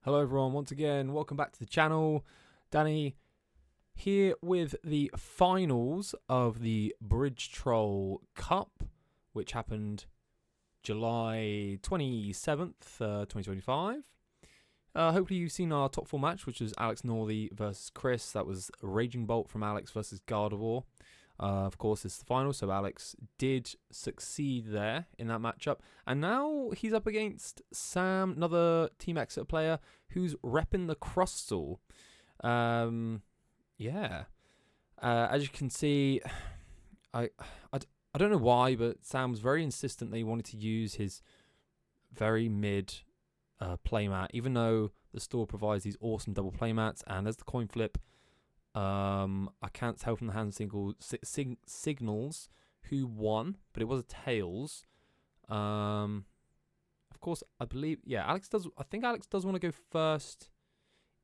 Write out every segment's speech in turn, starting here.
Hello everyone, once again, welcome back to the channel. Danny here with the finals of the Bridge Troll Cup, which happened July 27th, 2025. Hopefully you've seen our top 4 match, which was Alex Northey versus Chris. That was Raging Bolt from Alex versus Gardevoir. Of course, it's the final, so Alex did succeed there in that matchup. And now he's up against Sam, another Team Exeter player, who's repping the Crustle. Yeah. As you can see, I don't know why, but Sam was very insistent that he wanted to use his very mid playmat, even though the store provides these awesome double playmats. And as the coin flip, I can't tell from the hand signals who won, but it was a tails. Of course, I believe, yeah, Alex does. I think Alex does want to go first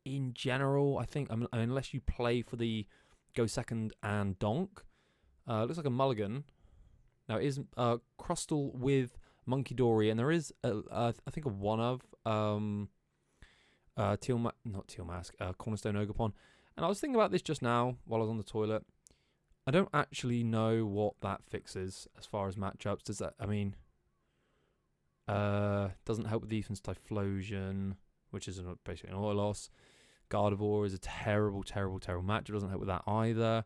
in general. I think, unless you play for the go second and donk. Looks like a mulligan. Now it is Crustle with Monkey Dory, and there is I think a one of not Teal Mask, Cornerstone Ogerpon. And I was thinking about this just now while I was on the toilet. I don't actually know what that fixes as far as matchups. Does that, doesn't help with defense Typhlosion, which is basically an oil loss. Gardevoir is a terrible match. It doesn't help with that either.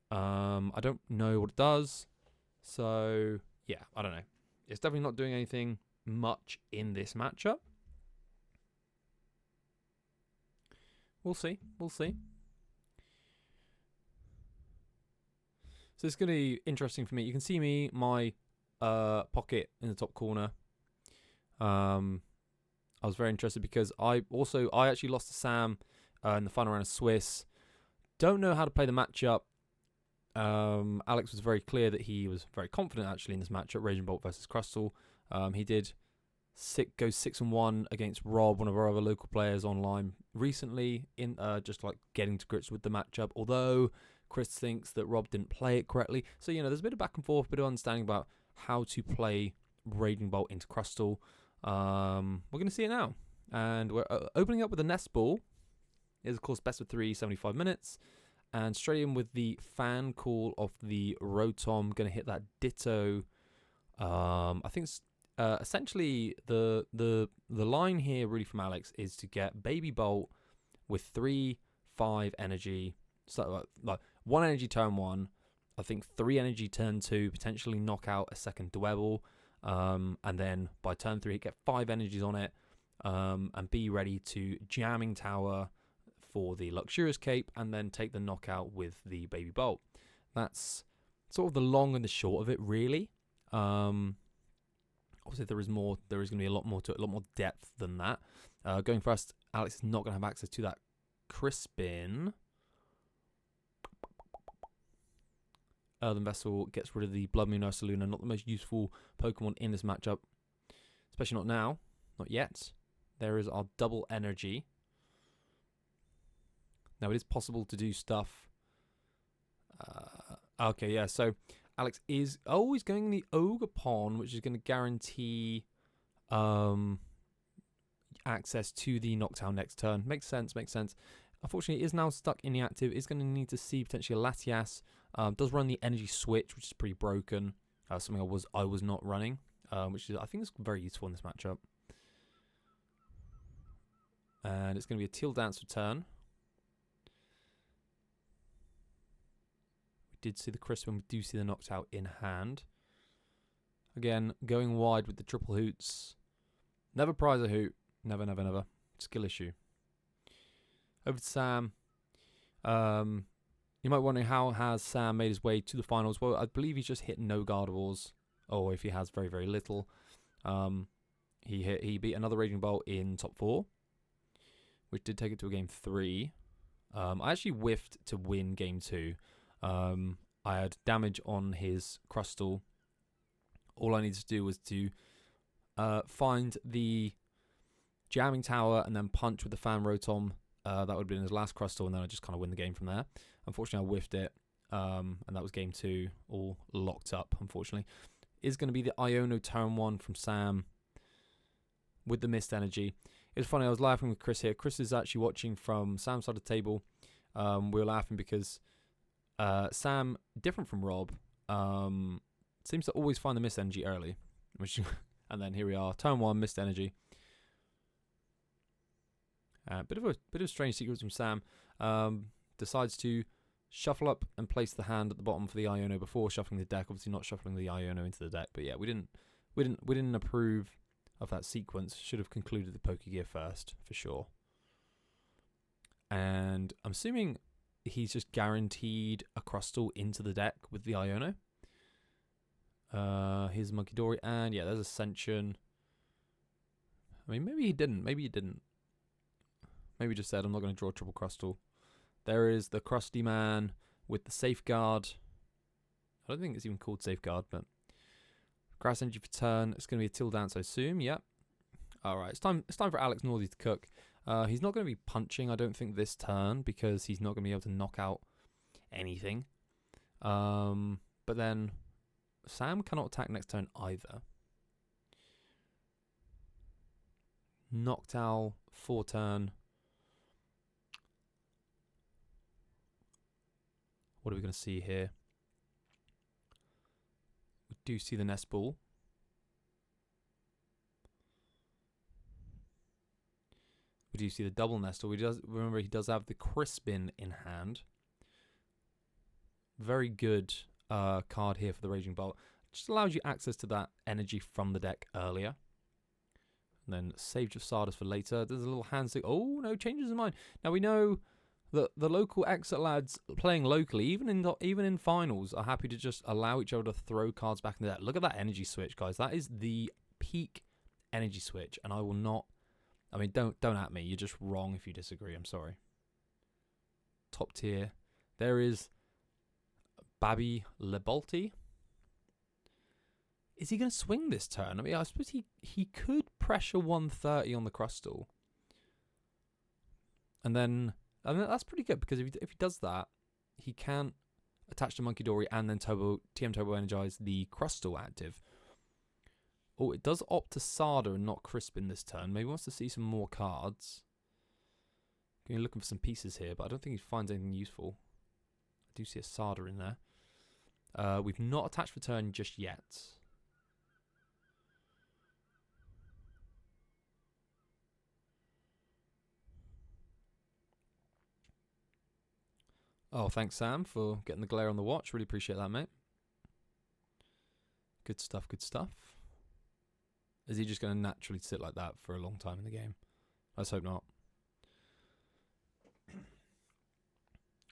I don't know what it does. So, yeah, I don't know. It's definitely not doing anything much in this matchup. We'll see. So it's going to be interesting for me. You can see my pocket in the top corner. I was very interested because I actually lost to Sam in the final round of Swiss. Don't know how to play the matchup. Alex was very clear that he was very confident actually in this matchup, Raging Bolt versus Crustle. He did go 6-1 against Rob, one of our other local players online recently, in just like getting to grips with the matchup. Although Chris thinks that Rob didn't play it correctly. So, there's a bit of back and forth, a bit of understanding about how to play Raging Bolt into Crustle. We're going to see it now. And we're opening up with a Nest Ball. It's, of course, best of 3, 75 minutes. And straight in with the fan call of the Rotom. Going to hit that Ditto. I think it's essentially the line here really from Alex is to get Baby Bolt with 3-5 energy. So like 1 energy turn 1, I think 3 energy turn 2, potentially knock out a second Dwebble, and then by turn 3 get 5 energies on it, and be ready to Jamming Tower for the Luxurious Cape, and then take the knockout with the Baby Bolt. That's sort of the long and the short of it, really. Obviously, there is more. There is going to be a lot more to it, a lot more depth than that. Going first, Alex is not going to have access to that Crispin. Earthen Vessel gets rid of the Blood Moon Ursaluna, not the most useful Pokemon in this matchup. Especially not now. Not yet. There is our double energy. Now, it is possible to do stuff. Okay, yeah, so Alex is always going the Ogerpon, which is going to guarantee access to the Noctowl next turn. Makes sense. Unfortunately, it is now stuck inactive. It's going to need to see potentially a Latias. Does run the energy switch, which is pretty broken. Something I was not running, which is I think is very useful in this matchup. And it's going to be a Teal Dance for turn. We did see the Crispin. We do see the Noctowl in hand. Again, going wide with the triple hoots. Never prize a hoot. Never. Skill issue. Over to Sam. You might wonder how has Sam made his way to the finals. Well, I believe he's just hit no Gardevoirs, or if he has very, very little. He beat another Raging Bolt in top 4, which did take it to a game 3. I actually whiffed to win game 2. I had damage on his Crustle. All I needed to do was to find the Jamming Tower and then punch with the Fan Rotom. That would have been his last Crustle, and then I just kind of win the game from there. Unfortunately, I whiffed it, and that was game 2, all locked up, unfortunately. Is going to be the Iono turn 1 from Sam with the Mist Energy. It's funny, I was laughing with Chris here. Chris is actually watching from Sam's side of the table. We were laughing because Sam, different from Rob, seems to always find the missed energy early. And then here we are, turn 1, missed energy. Bit of strange sequence from Sam. Decides to shuffle up and place the hand at the bottom for the Iono before shuffling the deck. Obviously not shuffling the Iono into the deck, but yeah, we didn't approve of that sequence. Should have concluded the Pokegear first for sure. And I'm assuming he's just guaranteed a Crustle into the deck with the Iono. Here's Munkidori, and yeah, there's Ascension. I mean, maybe he didn't. Maybe he just said, I'm not going to draw triple Crustle. There is the Krusty Man with the Safeguard. I don't think it's even called Safeguard, but Grass Energy for turn. It's going to be a Till Dance, I assume. Yep. All right, it's time for Alex Northey to cook. He's not going to be punching, I don't think, this turn because he's not going to be able to knock out anything. But then Sam cannot attack next turn either. Noctowl, 4 turn. What are we going to see here? We do see the Nest Ball. We do see the double Nestle. Remember, he does have the Crispin in hand. Very good card here for the Raging Bolt. Just allows you access to that energy from the deck earlier. And then Sage of Sardis for later. There's a little hand stick. Oh, no, changes his mind. Now we know that the local exit lads playing locally, even in finals, are happy to just allow each other to throw cards back in the deck. Look at that energy switch, guys. That is the peak energy switch, and I will not. I mean, don't at me. You're just wrong if you disagree. I'm sorry. Top tier. There is Babby Lebolti. Is he going to swing this turn? I mean, I suppose he could pressure 130 on the Crustle. And then, I mean, that's pretty good because if he does that, he can attach to Munkidori and then TM Turbo Energize the Crustle active. Oh, it does opt to Sada and not Crispin this turn. Maybe wants to see some more cards. You're looking for some pieces here, but I don't think he finds anything useful. I do see a Sada in there. We've not attached for turn just yet. Oh, thanks, Sam, for getting the glare on the watch. Really appreciate that, mate. Good stuff, good stuff. Is he just going to naturally sit like that for a long time in the game? Let's hope not.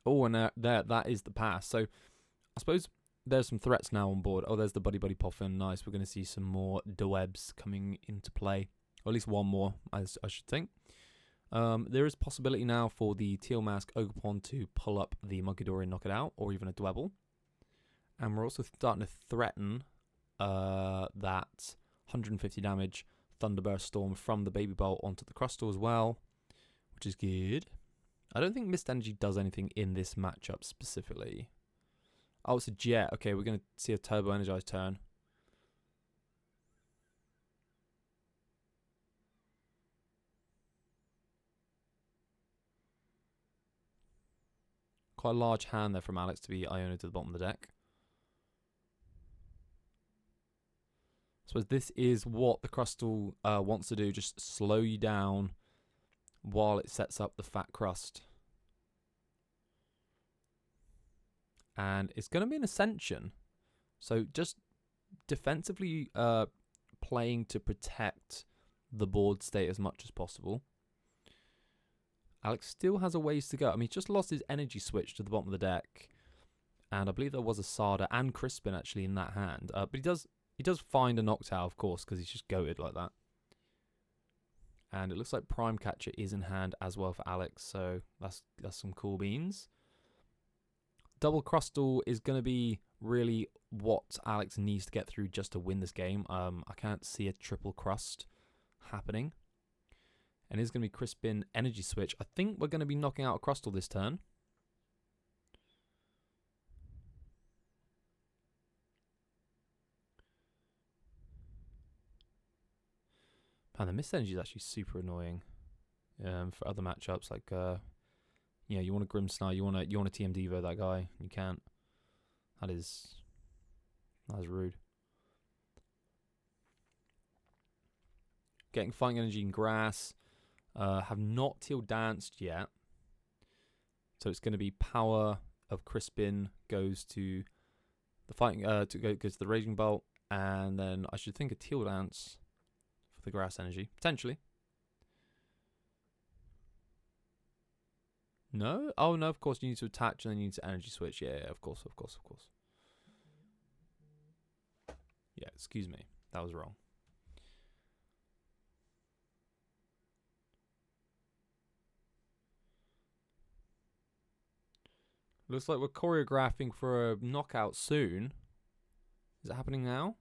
Oh, and that is the pass. So, I suppose there's some threats now on board. Oh, there's the Buddy Buddy Poffin. Nice. We're going to see some more Dewebs coming into play. Or at least one more, I should think. There is possibility now for the Teal Mask Ogerpon to pull up the Munkidori and knock it out, or even a Dwebble. And we're also starting to threaten that 150 damage Thunderburst Storm from the Baby Bolt onto the Crustle as well, which is good. I don't think Mist Energy does anything in this matchup specifically. Oh, it's a Jet. Okay, we're going to see a Turbo Energized turn. Quite a large hand there from Alex to be Iona to the bottom of the deck. I suppose this is what the Crustle wants to do, just slow you down while it sets up the fat crust. And it's going to be an Ascension. So just defensively playing to protect the board state as much as possible. Alex still has a ways to go. I mean, he's just lost his energy switch to the bottom of the deck. And I believe there was a Sada and Crispin actually in that hand. But he does find a Noctowl, of course, because he's just goated like that. And it looks like Prime Catcher is in hand as well for Alex, so that's some cool beans. Double Crustle is going to be really what Alex needs to get through just to win this game. I can't see a triple crust happening. And it's going to be Crispin Energy Switch. I think we're going to be knocking out a Crustle this turn. Man, the Mist Energy is actually super annoying. for other matchups. Like, yeah, you want a Grimmsnarl, you want a TM Devo that guy. You can't. That is rude. Getting Fighting Energy in Grass. Have not Teal Danced yet. So it's going to be Power of Crispin goes to the Fighting, goes to the Raging Bolt. And then I should think a Teal Dance for the Grass Energy. Potentially. No? Oh, no, of course you need to attach and then you need to energy switch. Yeah, of course. Yeah, excuse me. That was wrong. Looks like we're choreographing for a knockout soon. Is it happening now?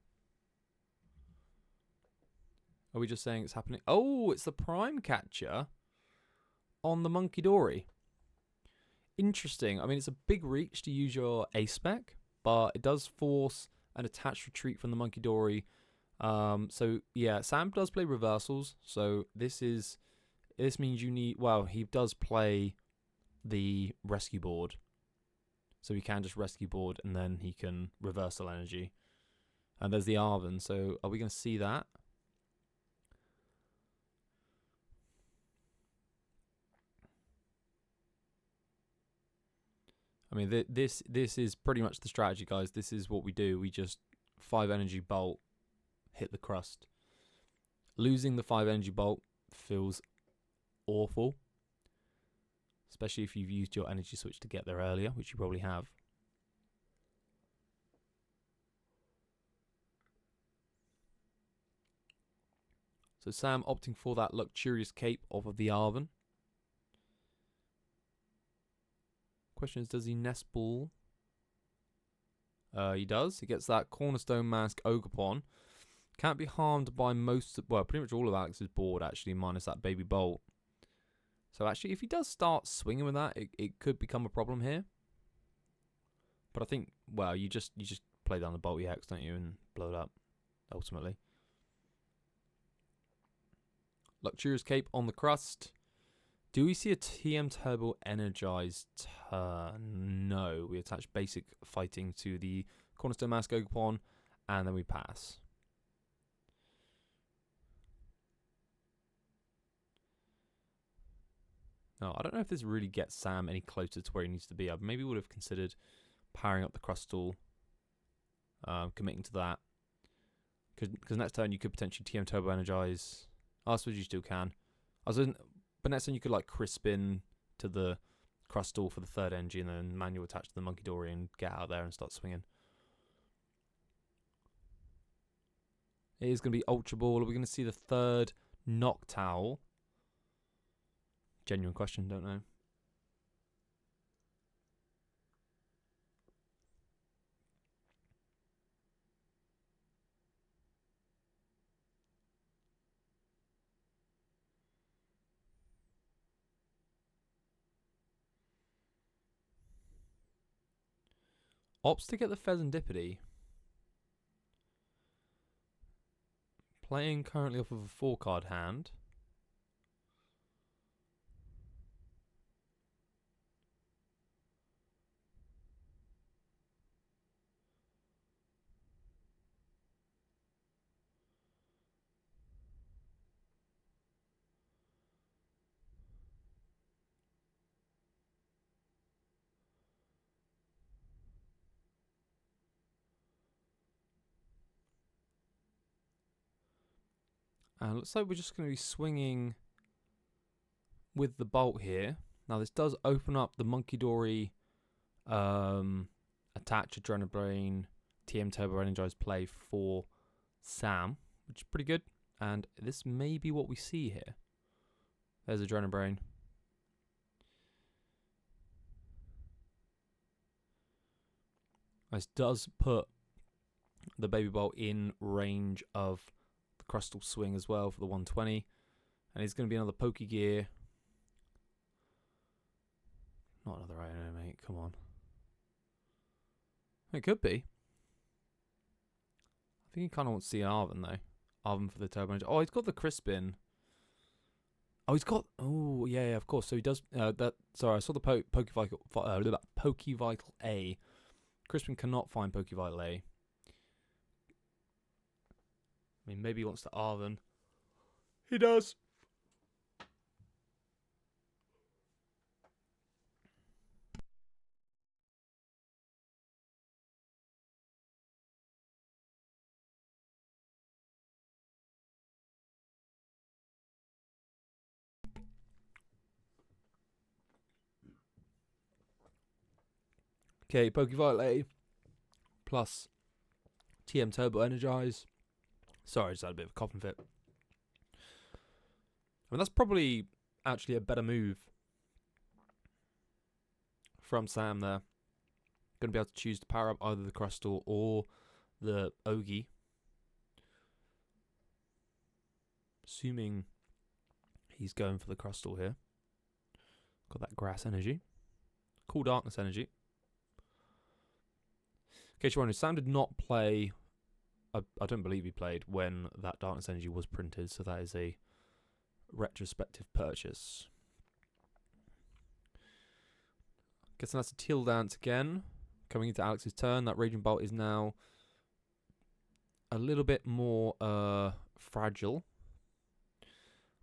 Are we just saying it's happening? Oh, it's the Prime Catcher on the Monkey Dory. Interesting. I mean, it's a big reach to use your A-Spec, but it does force an attached retreat from the Monkey Dory. So, yeah, Sam does play reversals. So this means you need... Well, he does play the rescue board. So he can just rescue board and then he can reversal energy. And there's the Arven. So are we going to see that? I mean, this is pretty much the strategy, guys. This is what we do. We just 5 energy bolt, hit the crust. Losing the 5 energy bolt feels awful. Especially if you've used your energy switch to get there earlier, which you probably have. So Sam opting for that luxurious cape off of the Arven. Question is, does he nest ball? He does. He gets that Cornerstone Mask Ogerpon. Can't be harmed by pretty much all of Alex's board, actually, minus that Baby Bolt. So actually, if he does start swinging with that, it could become a problem here. But I think, well, you just play down the Bolt EX, don't you, and blow it up, ultimately. Luxurious Cape on the crust. Do we see a TM Turbo Energized turn? No. We attach basic fighting to the Cornerstone Mask Ogerpon, and then we pass. No, I don't know if this really gets Sam any closer to where he needs to be. I maybe would have considered powering up the Crustle, committing to that. Because next turn you could potentially TM Turbo Energize. I suppose you still can. But next turn you could like Crispin to the Crustle for the 3rd engine and then manual attach to the Monkey Dory and get out there and start swinging. It is going to be Ultra Ball. Are we going to see the 3rd Noctowl? Genuine question, don't know. Opts to get the Pheasantipity. Playing currently off of a 4-card hand. And looks like we're just going to be swinging with the Bolt here. Now this does open up the Monkey Dory attach Adrenabrain TM Turbo Energized play for Sam, which is pretty good. And this may be what we see here. There's Adrenabrain. This does put the Baby Bolt in range of the Crustle Swing as well for the 120. And it's going to be another Pokegear. Not another INO, mate. Come on. It could be. I think he kind of wants to see an Arven, though. Arven for the Turbo Energy. Oh, he's got the Crispin. Oh, he's got. Oh, yeah, of course. So he does. That. Sorry, I saw the Pokevital A. Crispin cannot find Pokevital A. I mean, maybe he wants to Arven. He does. Okay, Pokevital A plus TM Turbo Energize. Sorry, I just had a bit of a coughing fit. I mean, that's probably actually a better move from Sam there. Going to be able to choose to power up either the Crustle or the Ogie. Assuming he's going for the Crustle here. Got that grass energy. Cool darkness energy. In case you're wondering, Sam did not play. I don't believe he played when that darkness energy was printed, so that is a retrospective purchase. Guessing that's a Teal Dance again. Coming into Alex's turn, that Raging Bolt is now a little bit more fragile.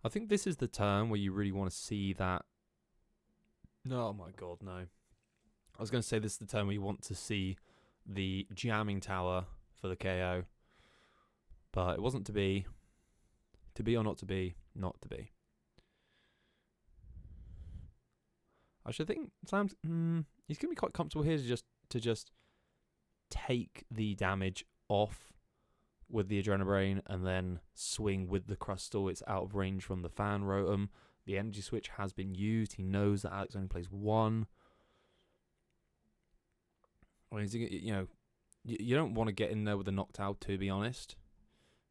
I think this is the turn where you really want to see that. Oh my god, no. I was going to say this is the turn where you want to see the jamming tower for the KO. But it wasn't to be. To be or not to be, not to be. I should think Sam's he's gonna be quite comfortable here to just take the damage off with the Adrenabrain and then swing with the Crustle. It's out of range from the Fan Rotom. The energy switch has been used. He knows that Alex only plays one. I mean, you know, you don't want to get in there with a knocked out, to be honest.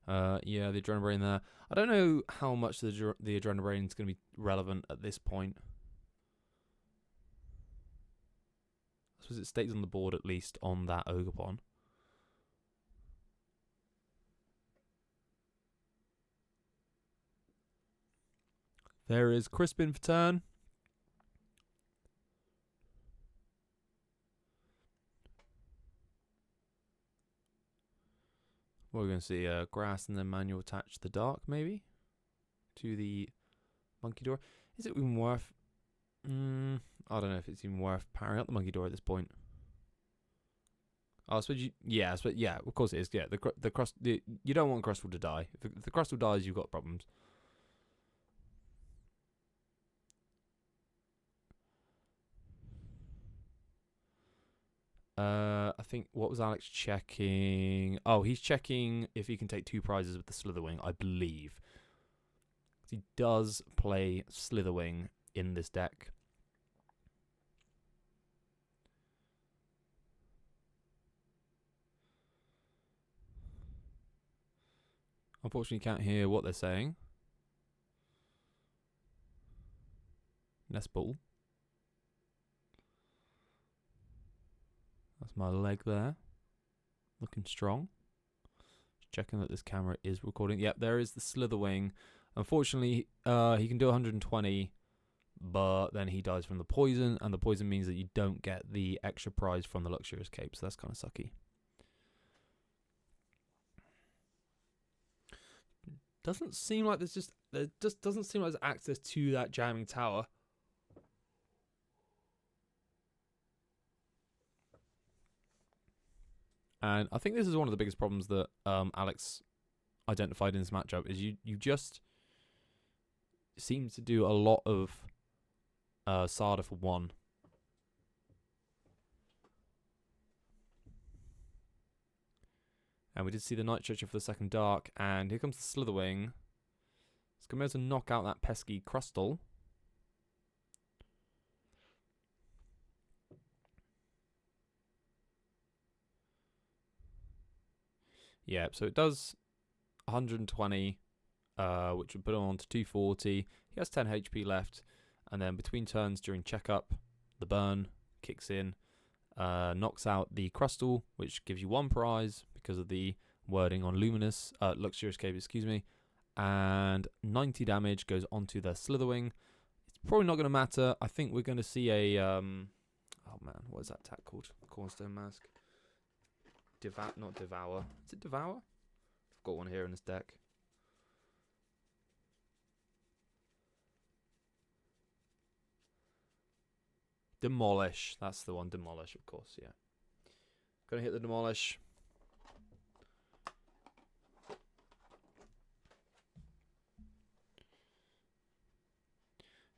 Yeah, the Adrenabrain there. I don't know how much the Adrenabrain is going to be relevant at this point. I suppose it stays on the board at least on that Ogerpon. There is Crispin for turn. We're going to see grass and then manual attach the dark, maybe, to the Monkey Door. Is it even worth... I don't know if it's even worth powering up the Monkey Door at this point. Oh, I suppose you... Yeah, of course it is. Yeah, you don't want Crustle to die. If the Crustle dies, you've got problems. I think, what was Alex checking? Oh, he's checking if he can take 2 prizes with the Slitherwing, I believe. He does play Slitherwing in this deck. Unfortunately, you can't hear what they're saying. Nest Ball. That's my leg there. Looking strong. Just checking that this camera is recording. Yep, there is the Slitherwing. Unfortunately, he can do 120, but then he dies from the poison, and the poison means that you don't get the extra prize from the Luxurious Cape, so that's kind of sucky. Doesn't seem like there just doesn't seem like there's access to that jamming tower. And I think this is one of the biggest problems that Alex identified in this matchup is you just seem to do a lot of Sada for 1. And we did see the Night Stretcher for the second Dark, and here comes the Slitherwing. It's going to be able to knock out that pesky Crustle. Yeah, so it does 120, which would put him on to 240. He has 10 HP left, and then between turns during checkup, the burn kicks in, knocks out the Crustle, which gives you 1 prize because of the wording on Luxurious Cape, excuse me, and 90 damage goes onto the Slitherwing. It's probably not going to matter. I think we're going to see a oh man, what is that attack called? Cornerstone Mask. Not Devour. Is it Devour? I've got one here in this deck. Demolish. That's the one. Demolish, of course. Yeah. Gonna hit the Demolish.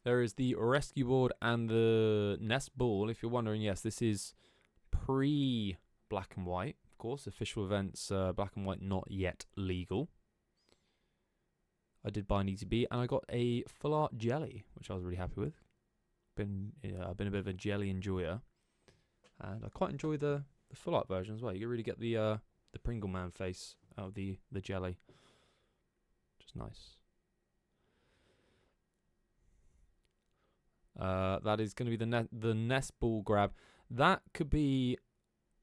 There is the rescue board and the nest ball. If you're wondering, yes, this is pre-black and white. Of course, official events, black and white not yet legal. I did buy an ETB, and I got a full art jelly, which I was really happy with. I've been a bit of a jelly enjoyer, and I quite enjoy the full art version as well. You can really get the Pringle Man face out of the jelly, which is nice. That is going to be the nest ball grab. That could be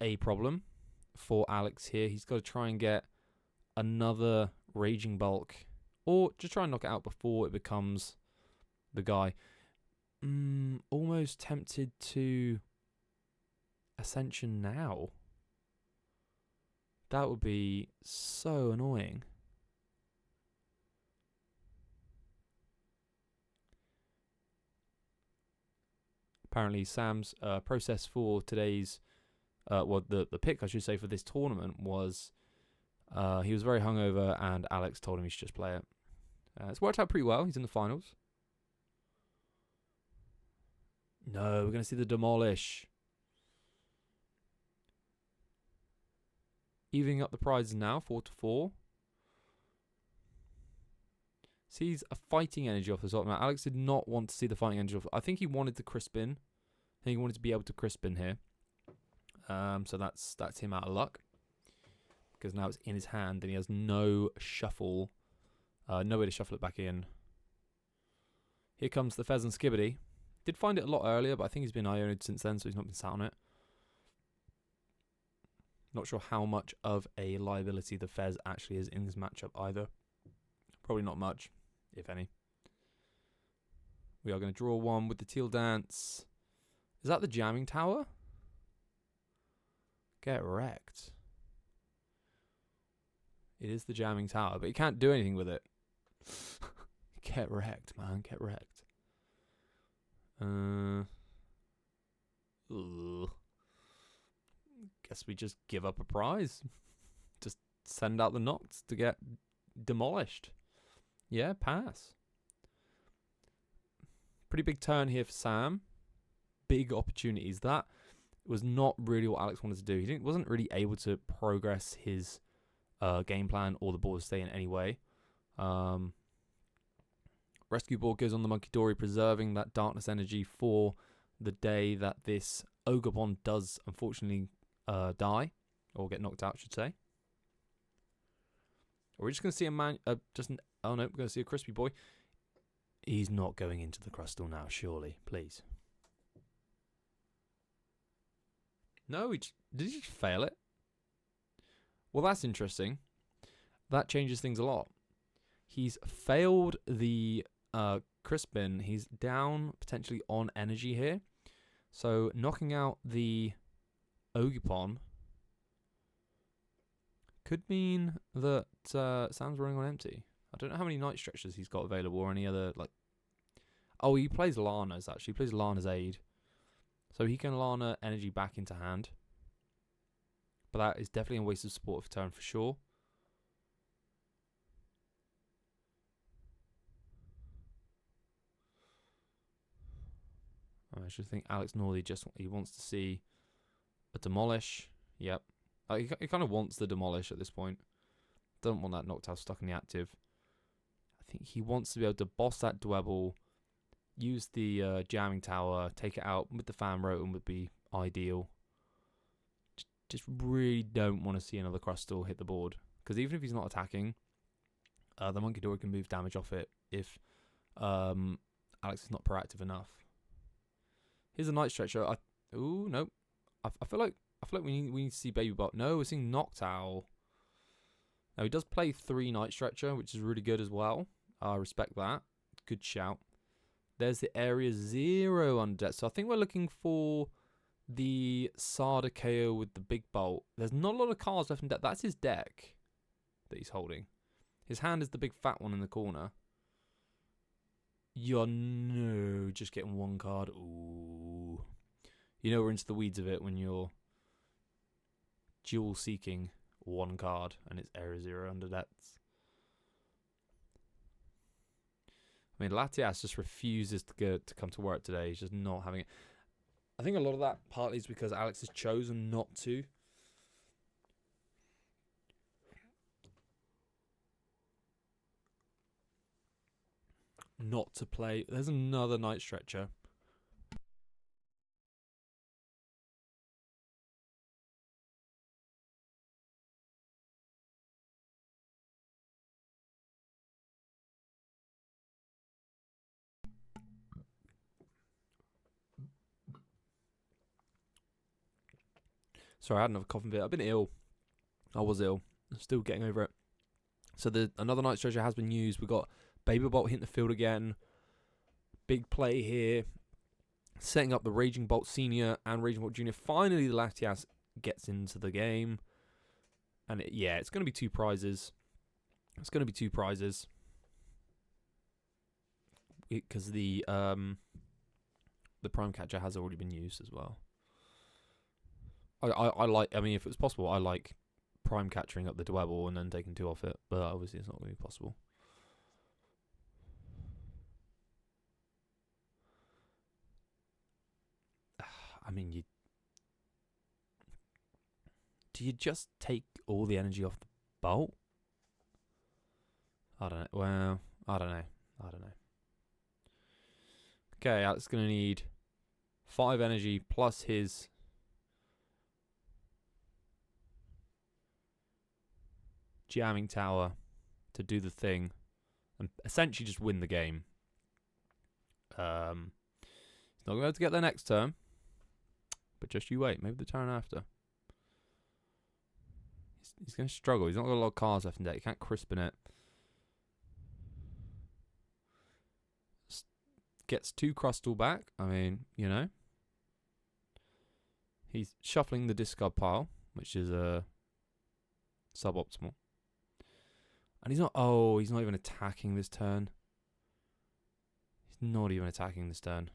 a problem for Alex here. He's got to try and get another Raging Bulk, or just try and knock it out before it becomes the guy. Almost tempted to Ascension now. That would be so annoying. Apparently, Sam's process for today's, the pick, I should say, for this tournament was he was very hungover, and Alex told him he should just play it. It's worked out pretty well. He's in the finals. No, we're going to see the Demolish. Evening up the prizes now, 4-4. Sees a fighting energy off the top. Now, Alex did not want to see the fighting energy off. I think he wanted to Crispin. I think he wanted to be able to Crispin here. So that's him out of luck. Because now it's in his hand and he has no shuffle. No way to shuffle it back in. Here comes the Pheasant Skibbity. Did find it a lot earlier, but I think he's been Ioned since then, so he's not been sat on it. Not sure how much of a liability the Fez actually is in this matchup either. Probably not much, if any. We are going to draw one with the Teal Dance. Is that the Jamming Tower? Get wrecked. It is the Jamming Tower, but you can't do anything with it. Get wrecked, man. Get wrecked. Guess we just give up a prize. Just send out the Nocts to get demolished. Yeah, pass. Pretty big turn here for Sam. Big opportunities. That was not really what Alex wanted to do. He wasn't really able to progress his game plan or the board stay in any way. Rescue board goes on the Monkey Dory, preserving that darkness energy for the day that this Ogerpon does unfortunately die, or get knocked out, I should say. We're just going to see a man, oh no, we're going to see a Crispy Boy. He's not going into the Crustle now, surely, please. No, did he just fail it? Well, that's interesting. That changes things a lot. He's failed the Crispin. He's down potentially on energy here. So knocking out the Ogerpon could mean that Sam's running on empty. I don't know how many Night Stretchers he's got available or any other, like... Oh, he plays Lana's, actually. He plays Lana's Aid. So he can Lana energy back into hand. But that is definitely a waste of support for turn for sure. I should think Alex Norley he wants to see a Demolish. Yep. He kind of wants the Demolish at this point. Doesn't want that Noctowl stuck in the active. I think he wants to be able to boss that Dwebble, use the Jamming Tower, take it out with the Fan Rotom would be ideal. Just really don't want to see another Crustle hit the board. Because even if he's not attacking, the Monkey Dory can move damage off it if Alex is not proactive enough. Here's a Night Stretcher. Ooh, nope. I feel like we need to see Baby Bot. No, we're seeing Noctowl. Now, he does play 3 Night Stretcher, which is really good as well. I respect that. Good shout. There's the Area 0 on deck. So I think we're looking for the Sada KO with the big bolt. There's not a lot of cards left in deck. That's his deck that he's holding. His hand is the big fat one in the corner. You're no, just getting 1 card. Ooh. You know we're into the weeds of it when you're dual seeking 1 card and it's Area 0 under depths. I mean, Latias just refuses to come to work today. He's just not having it. I think a lot of that partly is because Alex has chosen not to. Not to play. There's another Night Stretcher. Sorry, I had another coughing fit. I've been ill. I was ill. I'm still getting over it. So another Night Stretcher has been used. We've got Baby Bolt hitting the field again. Big play here. Setting up the Raging Bolt Senior and Raging Bolt Junior. Finally, the Latias gets into the game. And it's going to be 2 prizes. It's going to be 2 prizes. Because the Prime Catcher has already been used as well. I like, I mean, if it was possible, I like Prime Catching up the Dwebble and then taking 2 off it. But obviously it's not going to be possible. I mean, do you just take all the energy off the bolt? I don't know. Well, I don't know. Okay, Alex is going to need 5 energy plus his jamming tower to do the thing and essentially just win the game. He's not going to be able to get there next turn, but just you wait. Maybe the turn after. He's going to struggle. He's not got a lot of cards left in deck. He can't crispen it. Gets 2 Crustle back. I mean, you know. He's shuffling the discard pile, which is suboptimal. And he's not even attacking this turn. He's not even attacking this turn.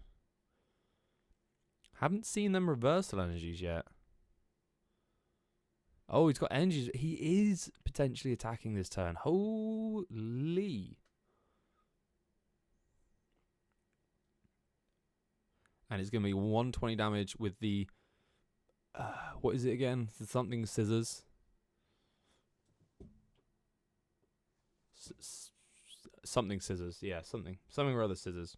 Haven't seen them reversal energies yet. Oh, he's got energies. He is potentially attacking this turn. Holy. And it's going to be 120 damage with the... what is it again? Something scissors. Something scissors. Yeah, something or other scissors.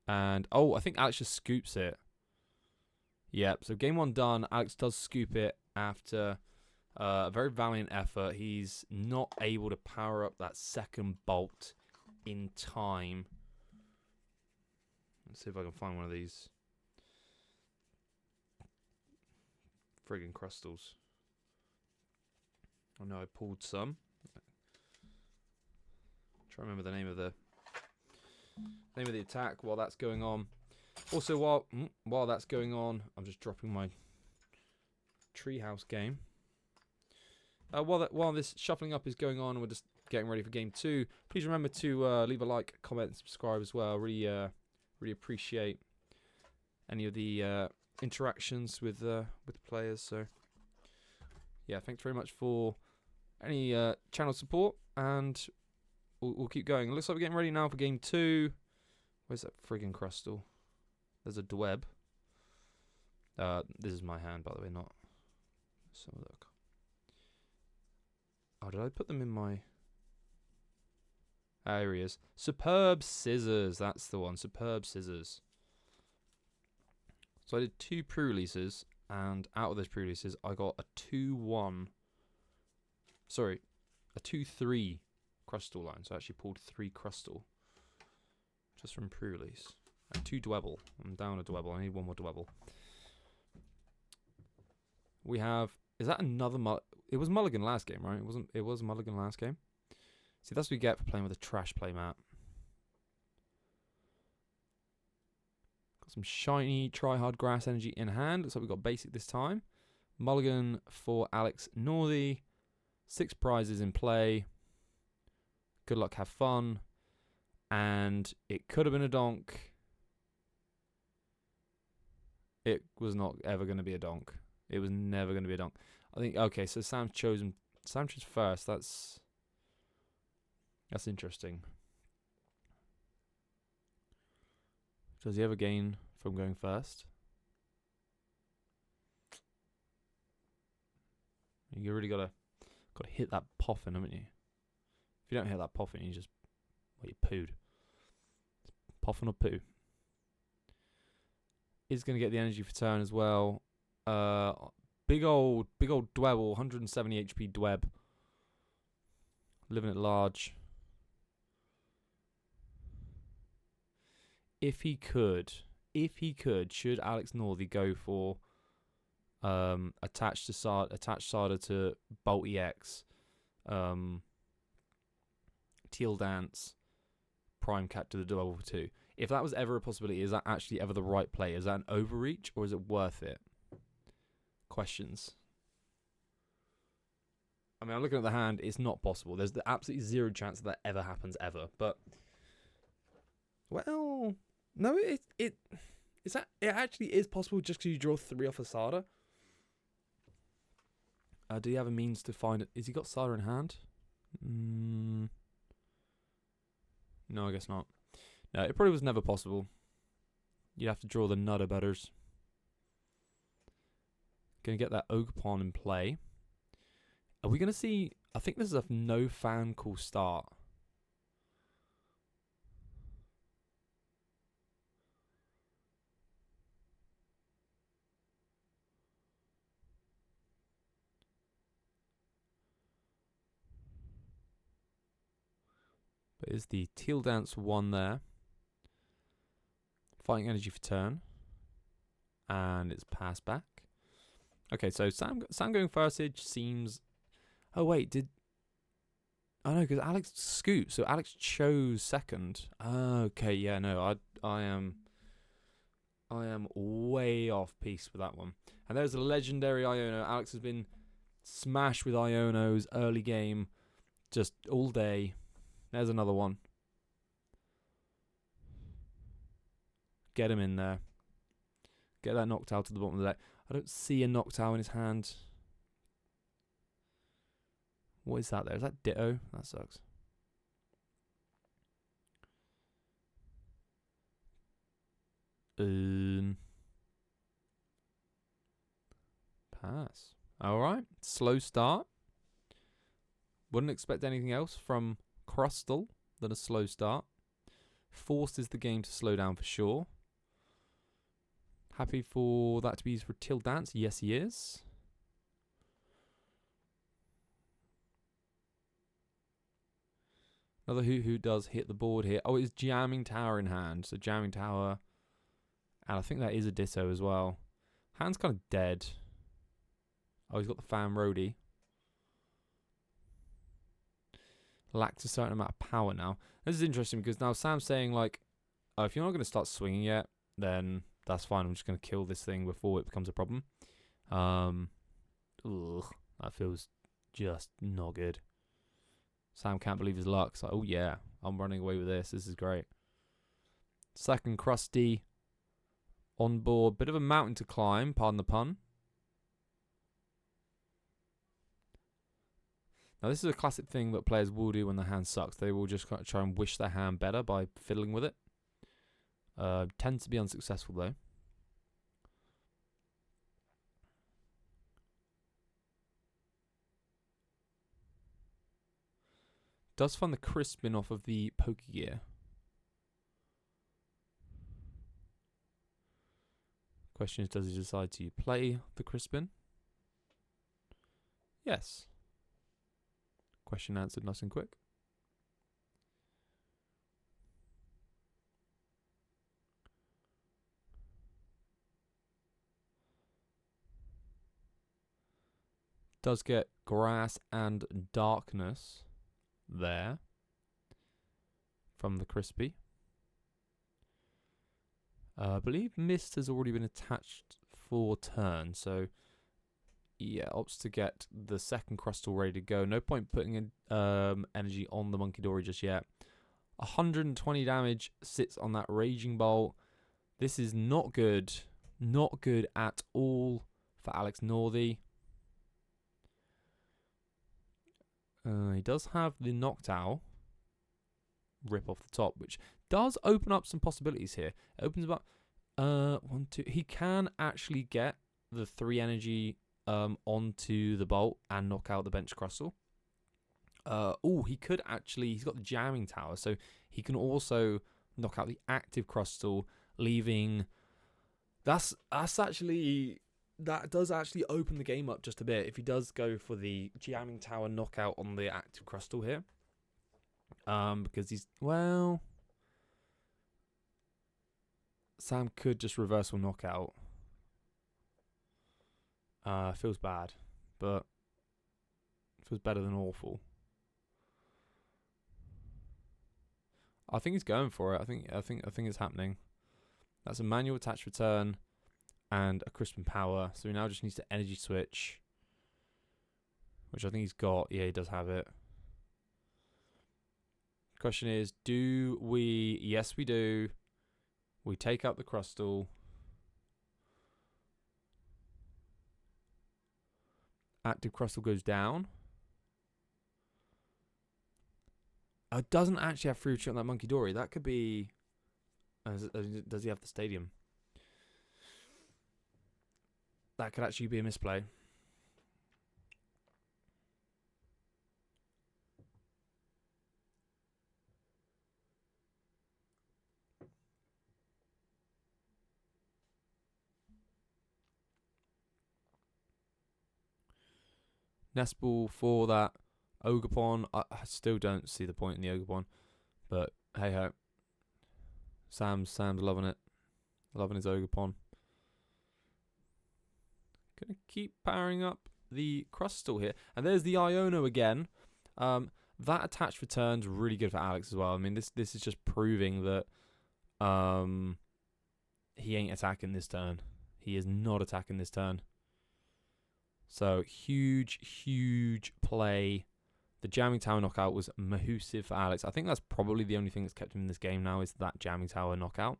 And, I think Alex just scoops it. Yep, so game 1 done. Alex does scoop it after a very valiant effort. He's not able to power up that second bolt in time. Let's see if I can find one of these friggin' Crustles. Oh no, I pulled some. Try to remember the name of the attack while that's going on. Also, while that's going on, I'm just dropping my treehouse game. While this shuffling up is going on, we're just getting ready for game 2. Please remember to leave a like, comment, and subscribe as well. Really appreciate any of the interactions with the players. So, yeah, thanks very much for any channel support, and we'll keep going. It looks like we're getting ready now for game 2. Where's that friggin' Crustle? There's a Dweb. This is my hand, by the way, not... So look. Oh, did I put them in my... areas? Superb Scissors, that's the one. Superb Scissors. So I did 2 pre-releases, and out of those pre-releases, I got a 2-1... Sorry, a 2-3 Crustle line. So I actually pulled 3 Crustle. Just from pre-release. And 2 Dwebble. I'm down a Dwebble. I need 1 more Dwebble. We have Is that another It was mulligan last game, right? It was mulligan last game. See, that's what we get for playing with a trash playmat. Got some shiny try-hard grass energy in hand. Looks like we got basic this time. Mulligan for Alex Northey. 6 prizes in play. Good luck, have fun. And it could have been a donk. It was not ever going to be a donk. It was never going to be a donk. I think, okay, so Sam chose first. That's interesting. Does he ever gain from going first? You really gotta hit that poffin, haven't you? If you don't hit that poffin, you just you pooed. Poffin or poo. Is gonna get the energy for turn as well. Big old Dwebble, 170 HP Dweb. Living at large. If he could, should Alex Northey go for attach Sada to Bolt EX, Teal Dance, Prime Cat to the double for 2. If that was ever a possibility, is that actually ever the right play? Is that an overreach or is it worth it? Questions. I mean, I'm looking at the hand. It's not possible. There's the absolutely 0 chance that ever happens ever. But well, no, it actually is possible just because you draw 3 off a Sada. Do you have a means to find it? Is he got Sada in hand? No, I guess not. No, it probably was never possible. You'd have to draw the Nutter Butters. Gonna get that Ogre Pawn in play. Are we gonna see? I think this is a no fan call start. But is the Teal Dance 1 there? Fighting energy for turn. And it's passed back. Okay, so Sam going first seems... Oh, wait, Oh, no, because Alex scooped, so Alex chose second. Okay, yeah, no, I am way off piece with that one. And there's a legendary Iono. Alex has been smashed with Ionos early game, just all day. There's another one. Get him in there. Get that knocked out to the bottom of the deck. I don't see a knocked out in his hand. What is that there? Is that Ditto? That sucks. Pass. Alright. Slow start. Wouldn't expect anything else from Crustle than a slow start. Forces the game to slow down for sure. Happy for that to be used for Teal Dance? Yes, he is. Another who does hit the board here. Oh, it's Jamming Tower in hand. So Jamming Tower. And I think that is a Ditto as well. Hand's kind of dead. Oh, he's got the Fan Roadie. Lacks a certain amount of power now. This is interesting because now Sam's saying, like, oh, if you're not going to start swinging yet, then that's fine. I'm just going to kill this thing before it becomes a problem. Ugh, that feels just not good. Sam can't believe his luck. It's like, oh yeah, I'm running away with this. This is great. Second Krusty on board. Bit of a mountain to climb, pardon the pun. Now this is a classic thing that players will do when their hand sucks. They will just try and wish their hand better by fiddling with it. Tends to be unsuccessful though. Does fund the Crispin off of the Poké Gear. Question is, does he decide to play the Crispin? Yes. Question answered nice and quick. Does get grass and darkness there from the crispy. I believe mist has already been attached for turn, so yeah, opts to get the second Crustle ready to go. No point putting in energy on the Monkey Dory just yet. 120 damage sits on that Raging Bolt. This is not good. Not good at all for Alex Northey. He does have the Knocked Owl rip off the top, which does open up some possibilities here. It opens up 1, 2. He can actually get the 3 energy onto the Bolt and knock out the bench Crustle. He could actually. He's got the Jamming Tower, so he can also knock out the active Crustle, leaving. That does actually open the game up just a bit if he does go for the Jamming Tower knockout on the active Crustle here. Because Sam could just reversal knockout. Feels bad, but feels better than awful. I think he's going for it. I think it's happening. That's a manual attach return and a Crispin Power. So he now just needs to energy switch, which I think he's got. Yeah, he does have it. Question is, do we? Yes, we do. We take out the Crustle. Active Crustle goes down. It doesn't actually have free retreat on that Monkey Dory. That could be. Does he have the stadium? That could actually be a misplay. Nest Ball for that Ogerpon. I still don't see the point in the Ogerpon, but hey ho. Sam's loving it, loving his Ogerpon. Gonna keep powering up the Crustle here, and there's the Iono again. That attached return's really good for Alex as well. I mean, this is just proving that he ain't attacking this turn. He is not attacking this turn. So huge play. The Jamming Tower knockout was massive for Alex. I think that's probably the only thing that's kept him in this game now is that Jamming Tower knockout.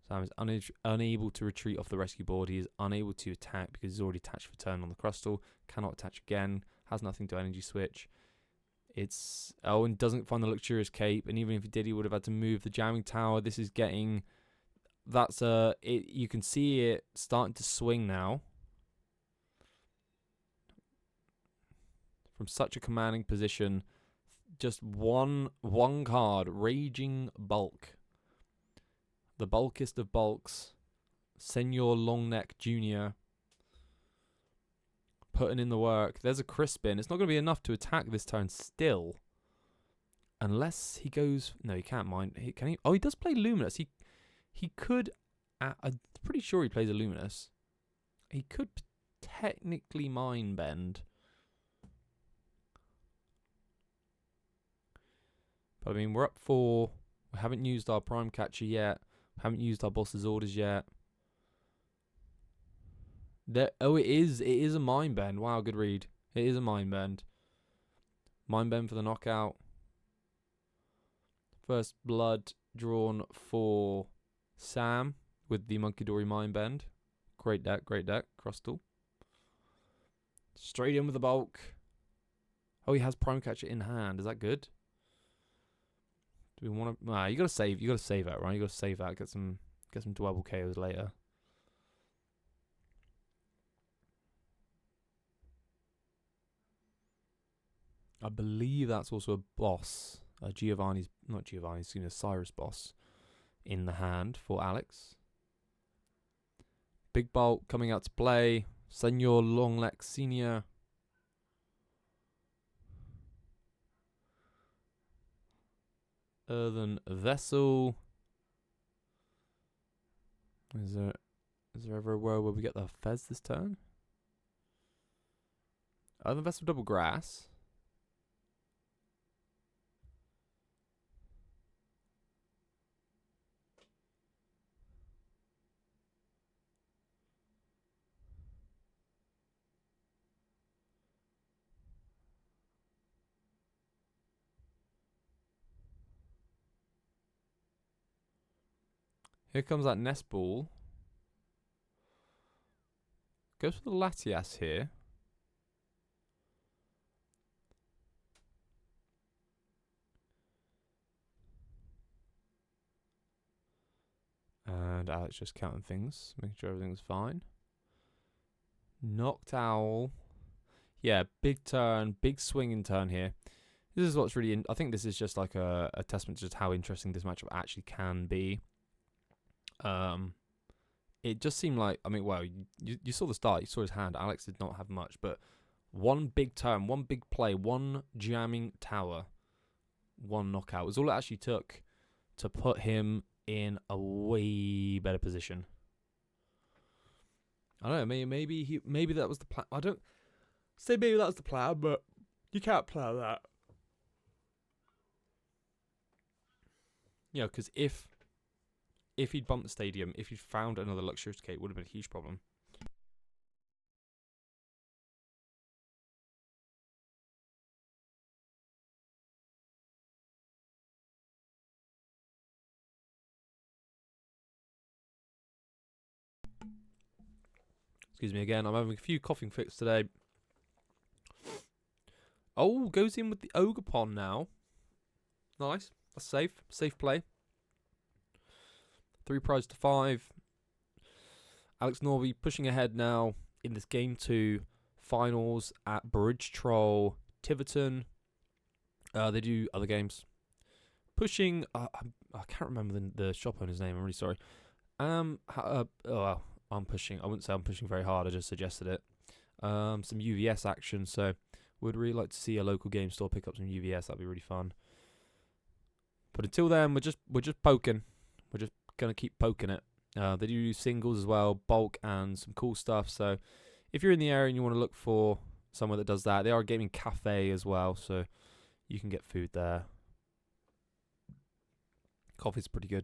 Sam is unable to retreat off the rescue board. He is unable to attack because he's already attached for turn on the Crustle. Cannot attach again. Has nothing to energy switch. And doesn't find the Luxurious Cape. And even if he did, he would have had to move the Jamming Tower. This is getting... you can see it starting to swing now. From such a commanding position. Just one card. Raging Bulk. The bulkiest of bulks. Senor Longneck Jr. Putting in the work. There's a Crispin. It's not going to be enough to attack this turn still. Unless he goes... No, he can't mind. Can he? Oh, he does play Luminous. He could... I'm pretty sure he plays a Luminous. He could technically Mind Bend. But I mean, we're up 4. We haven't used our Prime Catcher yet. We haven't used our boss's orders yet. It is a Mind Bend. Wow, good read. It is a Mind Bend. Mind Bend for the knockout. First blood drawn for Sam with the Monkey Dory Mind Bend. Great deck. Crustle. Straight in with the bulk. Oh, he has Prime Catcher in hand. Is that good? Do we want to? You gotta save. You gotta save that, right? You gotta save that. Get some dwebble KOs later. I believe that's also a boss. Not Giovanni's, a Cyrus boss in the hand for Alex. Big Bolt coming out to play. Senor Longneck Senior. Earthen Vessel. Is there Is there ever a world where we get the Fez this turn? The Vessel double grass. Here comes that nest ball. Goes for the Latias here. And Alex just counting things, making sure everything's fine. Knocked Owl. Yeah, big turn, big swinging turn here. This is what's really... I think this is just like a testament to just how interesting this matchup actually can be. It just seemed like... I mean, well, you saw the start. You saw his hand. Alex did not have much, but one big turn, one big play, one jamming tower, one knockout was all it actually took to put him in a way better position. I don't know, maybe that was the plan. I don't say maybe that was the plan, but you can't plan that. You know, because if he'd bumped the stadium, if he'd found another luxurious escape, it would have been a huge problem. Excuse me again, I'm having a few coughing fits today. Oh, goes in with the Ogre Pond now. Nice. That's safe. Safe play. 3 prizes to 5. Alex Norby pushing ahead now in this Game 2 finals at Bridge Troll, Tiverton. They do other games. Pushing... I can't remember the shop owner's name. I'm really sorry. Well, I'm pushing. I wouldn't say I'm pushing very hard. I just suggested it. Some UVS action. So, would really like to see a local game store pick up some UVS. That'd be really fun. But until then, we're just poking. We're just gonna keep poking it. They do singles as well, bulk and some cool stuff. So, if you're in the area and you want to look for somewhere that does that, they are a gaming cafe as well. So, you can get food there. Coffee's pretty good.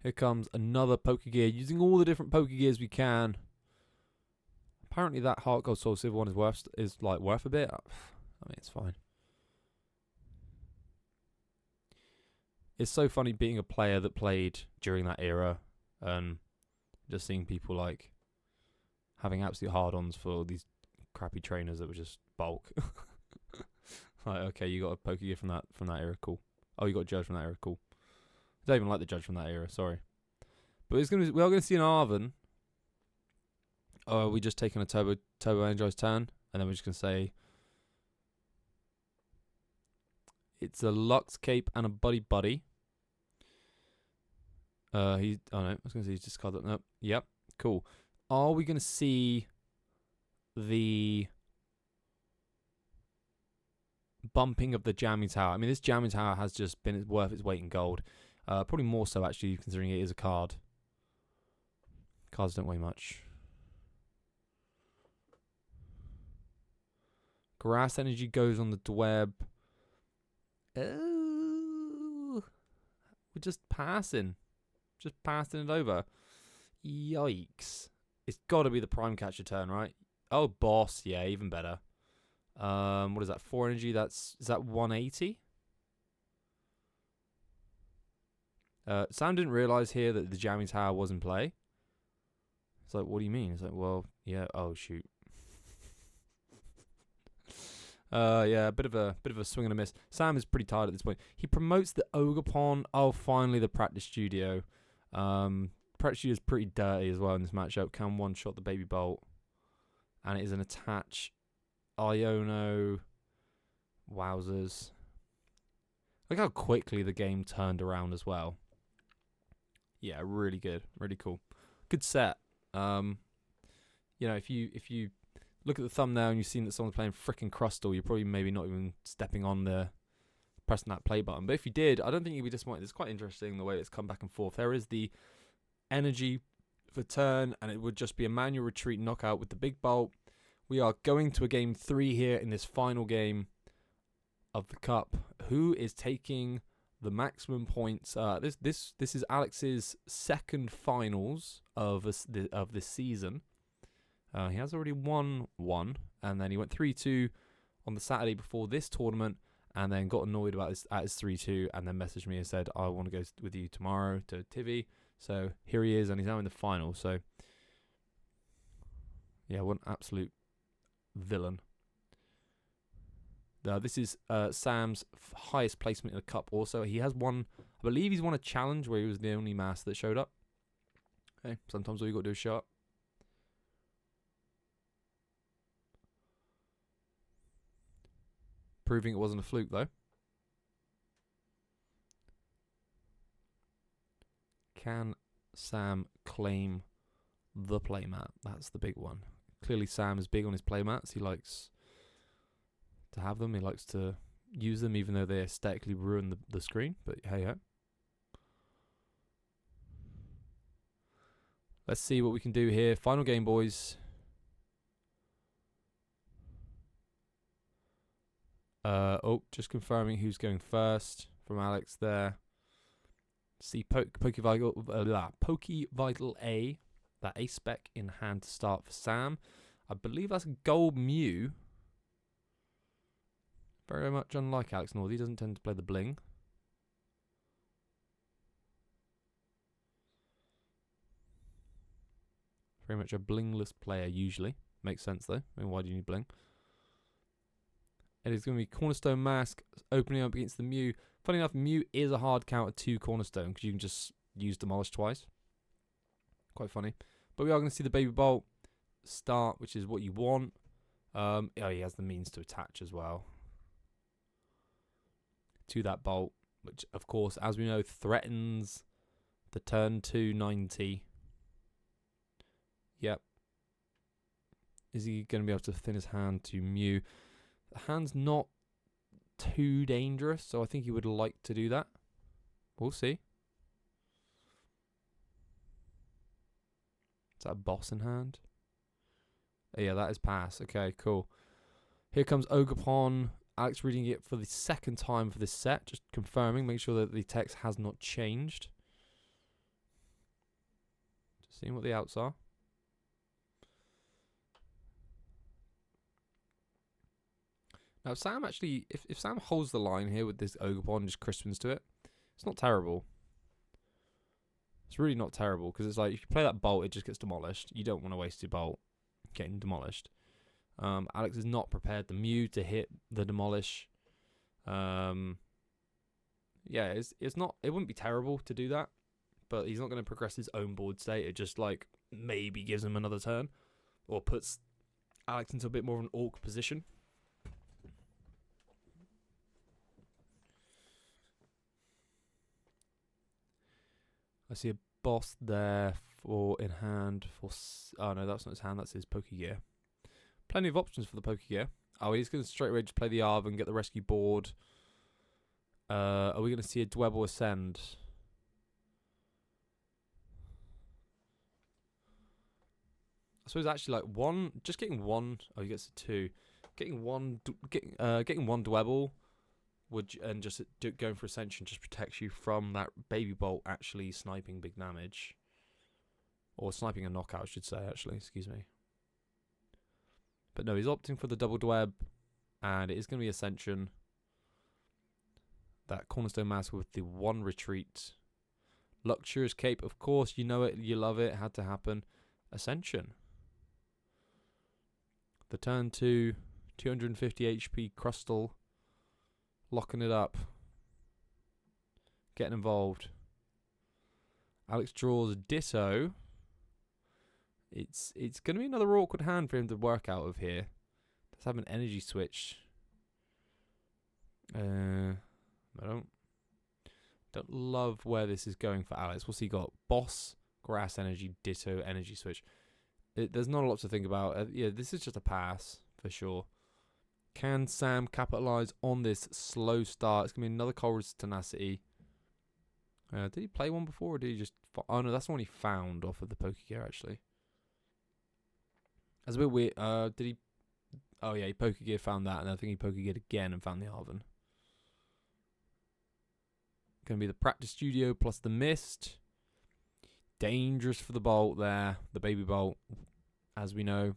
Here comes another poker gear, using all the different poker gears we can. Apparently that Heart Gold Soul Silver one is worth a bit. I mean, it's fine. It's so funny being a player that played during that era and just seeing people like having absolute hard-ons for these crappy trainers that were just bulk. Like, okay, you got a poker gear from that era, cool. Oh, you got a judge from that era, cool. I don't even like the judge from that era, sorry. But we are gonna see an Arven. Or are we just taking a turbo energized turn? And then we're just gonna say it's a Lux Cape and a Buddy Buddy. Oh no, I was gonna say he's discarded. Nope. Yep. Cool. Are we gonna see the bumping of the jamming tower? I mean, this jamming tower has just been worth its weight in gold. Probably more so, actually, considering it is a card. Cards don't weigh much. Grass energy goes on the Dweb. Oh, we're just passing. Just passing it over. Yikes. It's got to be the prime catcher turn, right? Oh, boss. Yeah, even better. What is that? 4 energy. Is that 180? Sam didn't realize here that the jamming tower was in play. It's like, what do you mean? It's like, well, yeah. Oh shoot. Yeah, a bit of a swing and a miss. Sam is pretty tired at this point. He promotes the Ogre Pawn. Oh, finally the practice studio. Practice studio is pretty dirty as well in this matchup. Can one shot the baby bolt, and it is an attach. Iono. Wowzers. Look how quickly the game turned around as well. Yeah, really good, really cool, good set. You know, if you look at the thumbnail and you've seen that someone's playing frickin' Crustle, you're probably maybe not even stepping on the pressing that play button. But if you did, I don't think you'd be disappointed. It's quite interesting the way it's come back and forth. There is the energy for turn, and it would just be a manual retreat knockout with the big bolt. We are going to a game 3 here in this final game of the cup. Who is taking the maximum points? This is Alex's second finals of this season. He has already won one, and then he went 3-2 on the Saturday before this tournament, and then got annoyed about his 3-2, and then messaged me and said, I want to go with you tomorrow to Tivy. So here he is, and he's now in the final. So yeah, what an absolute villain. This is Sam's highest placement in the cup also. He has won, I believe he's won a challenge where he was the only master that showed up. Okay, sometimes all you got to do is show up. Proving it wasn't a fluke, though. Can Sam claim the playmat? That's the big one. Clearly, Sam is big on his playmats. He likes to have them. He likes to use them, even though they aesthetically ruin the screen. But hey ho. Let's see what we can do here. Final game, boys. Just confirming who's going first from Alex there. See Pokevital A, that A spec in hand to start for Sam. I believe that's a gold Mew. Very much unlike Alex North. He doesn't tend to play the bling. Very much a blingless player usually. Makes sense though. I mean, why do you need bling? It is going to be Cornerstone Mask opening up against the Mew. Funny enough, Mew is a hard counter to Cornerstone because you can just use Demolish twice. Quite funny. But we are going to see the Baby Bolt start, which is what you want. Oh, he has the means to attach as well to that Bolt, which, of course, as we know, threatens the turn 2 90. Yep. Is he going to be able to thin his hand to Mew? The hand's not too dangerous, so I think he would like to do that. We'll see. Is that a boss in hand? Oh, yeah, that is pass. Okay, cool. Here comes Ogapon. Alex reading it for the second time for this set. Just confirming, make sure that the text has not changed. Just seeing what the outs are. Now, Sam actually, if Sam holds the line here with this Ogapon and just Crispins to it, it's not terrible. It's really not terrible, because it's like, if you play that Bolt, it just gets demolished. You don't want to waste your Bolt getting demolished. Alex is not prepared the Mew to hit the Demolish. Yeah, it's not, it wouldn't be terrible to do that, but he's not going to progress his own board state. It just, like, maybe gives him another turn, or puts Alex into a bit more of an awkward position. I see a boss there for in hand for. Oh no, that's not his hand. That's his Pokegear. Plenty of options for the Pokegear. Oh, he's going to straight away just play the Arv and get the rescue board. Are we going to see a Dwebble ascend? I suppose actually like one, just getting one. Oh, he gets a 2. Getting one Dwebble would and just going for Ascension just protects you from that Baby Bolt actually sniping big damage, or sniping a knockout, I should say. Actually, excuse me. But no, he's opting for the double Dweb, and it is going to be Ascension. That Cornerstone Mask with the 1 retreat. Luxurious Cape, of course, you know it, you love it, had to happen. Ascension. The turn 2, 250 HP Crustle. Locking it up. Getting involved. Alex draws Ditto. It's going to be another awkward hand for him to work out of here. Let's have an energy switch. I don't love where this is going for Alex. What's he got? Boss, Grass Energy, Ditto, Energy Switch. There's not a lot to think about. Yeah, this is just a pass for sure. Can Sam capitalize on this slow start? It's going to be another Colress's Tenacity. Did he play one before, or did he just... Oh, no, that's the one he found off of the Pokegear, actually. That's a bit weird. Did he... Oh, yeah, he Pokegear found that, and I think he Pokegeared again and found the Arven. Going to be the Practice Studio plus the Mist. Dangerous for the Bolt there. The Baby Bolt, as we know.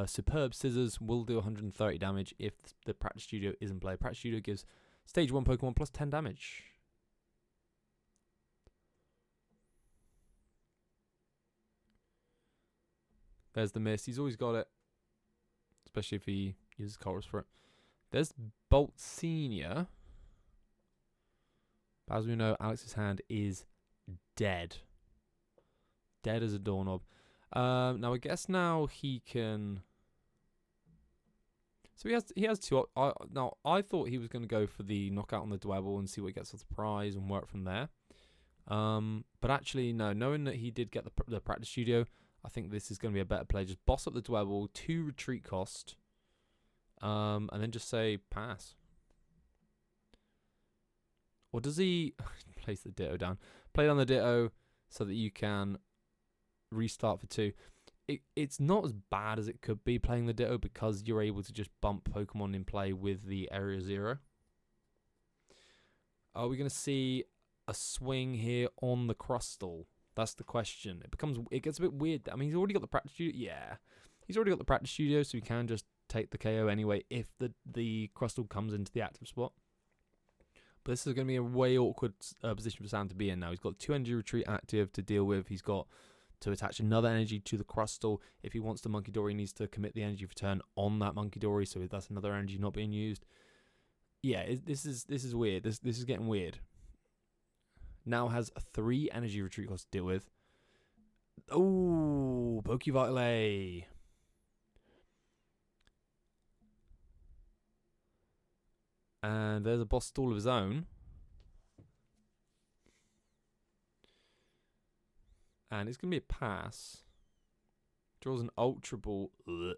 Superb Scissors will do 130 damage if the Practice Studio is in play. Practice Studio gives Stage 1 Pokemon plus 10 damage. There's the Mist. He's always got it. Especially if he uses Colress for it. There's Bolt Senior. But as we know, Alex's hand is dead. Dead as a doorknob. Now I guess now he can. So he has two. Now I thought he was going to go for the knockout on the Dwebble and see what he gets for the prize and work from there. But actually no. Knowing that he did get the Practice Studio, I think this is going to be a better play. Just boss up the Dwebble, 2 retreat cost, and then just say pass. Or does he place the Ditto down? Play down the Ditto so that you can restart for 2. It's not as bad as it could be playing the Ditto because you're able to just bump Pokemon in play with the Area 0. Are we going to see a swing here on the Crustle? That's the question. It gets a bit weird. I mean, he's already got the Practice Studio. Yeah, he's already got the Practice Studio, so he can just take the KO anyway if the Crustle comes into the active spot. But this is going to be a way awkward position for Sam to be in now. He's got 2 Energy Retreat active to deal with. He's got to attach another energy to the Crustle. If he wants to Monkey Dory, he needs to commit the energy return on that Monkey Dory, so that's another energy not being used. Yeah, this is weird. This is getting weird. Now has 3 energy retreat costs to deal with. Oh, Pokevitale. And there's a boss stall of his own. And it's going to be a pass. Draws an Ultra Ball. Ugh.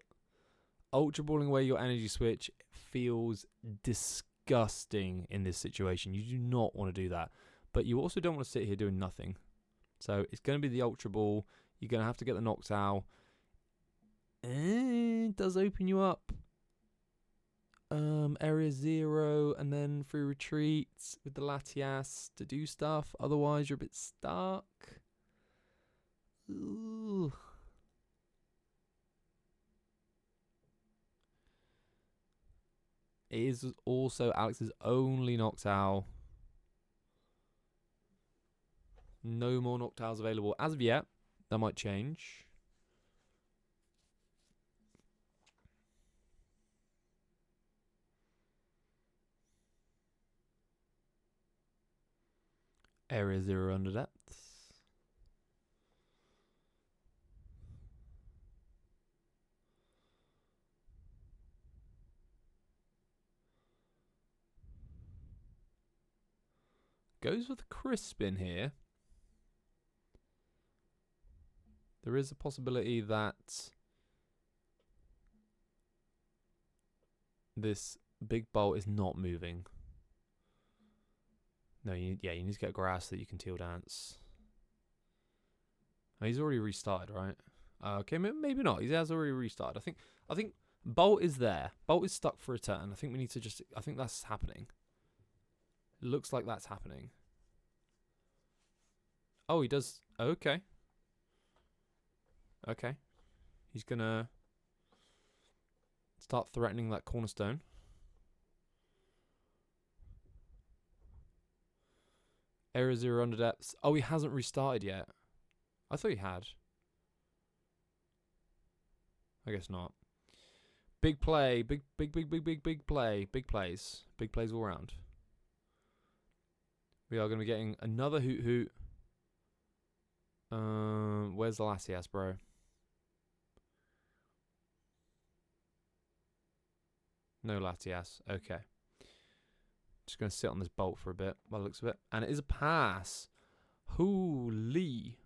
Ultra Balling away your energy switch feels disgusting in this situation. You do not want to do that. But you also don't want to sit here doing nothing. So it's going to be the Ultra Ball. You're going to have to get the Noctowl. It does open you up. Area 0 and then free retreats with the Latias to do stuff. Otherwise, you're a bit stuck. Ooh. It is also Alex's only Noctowl. No more Noctowls available as of yet. That might change. Area 0 under depths. Goes with Crispin here. There is a possibility that this big bolt is not moving. No, you need to get grass so that you can Teal Dance. Oh, he's already restarted, right? Okay, maybe not. He has already restarted. I think Bolt is there. Bolt is stuck for a turn. I think we need to just... I think that's happening. It looks like that's happening. Oh, he does... Okay. Okay. He's gonna start threatening that Cornerstone. Area 0 under depths. Oh, he hasn't restarted yet. I thought he had. I guess not. Big play. Big play. Big plays. Big plays all round. We are going to be getting another Hoot Hoot. Where's the Latias, bro? No Latias. Okay. Just going to sit on this Bolt for a bit, by the looks of it. And it is a pass. Holy.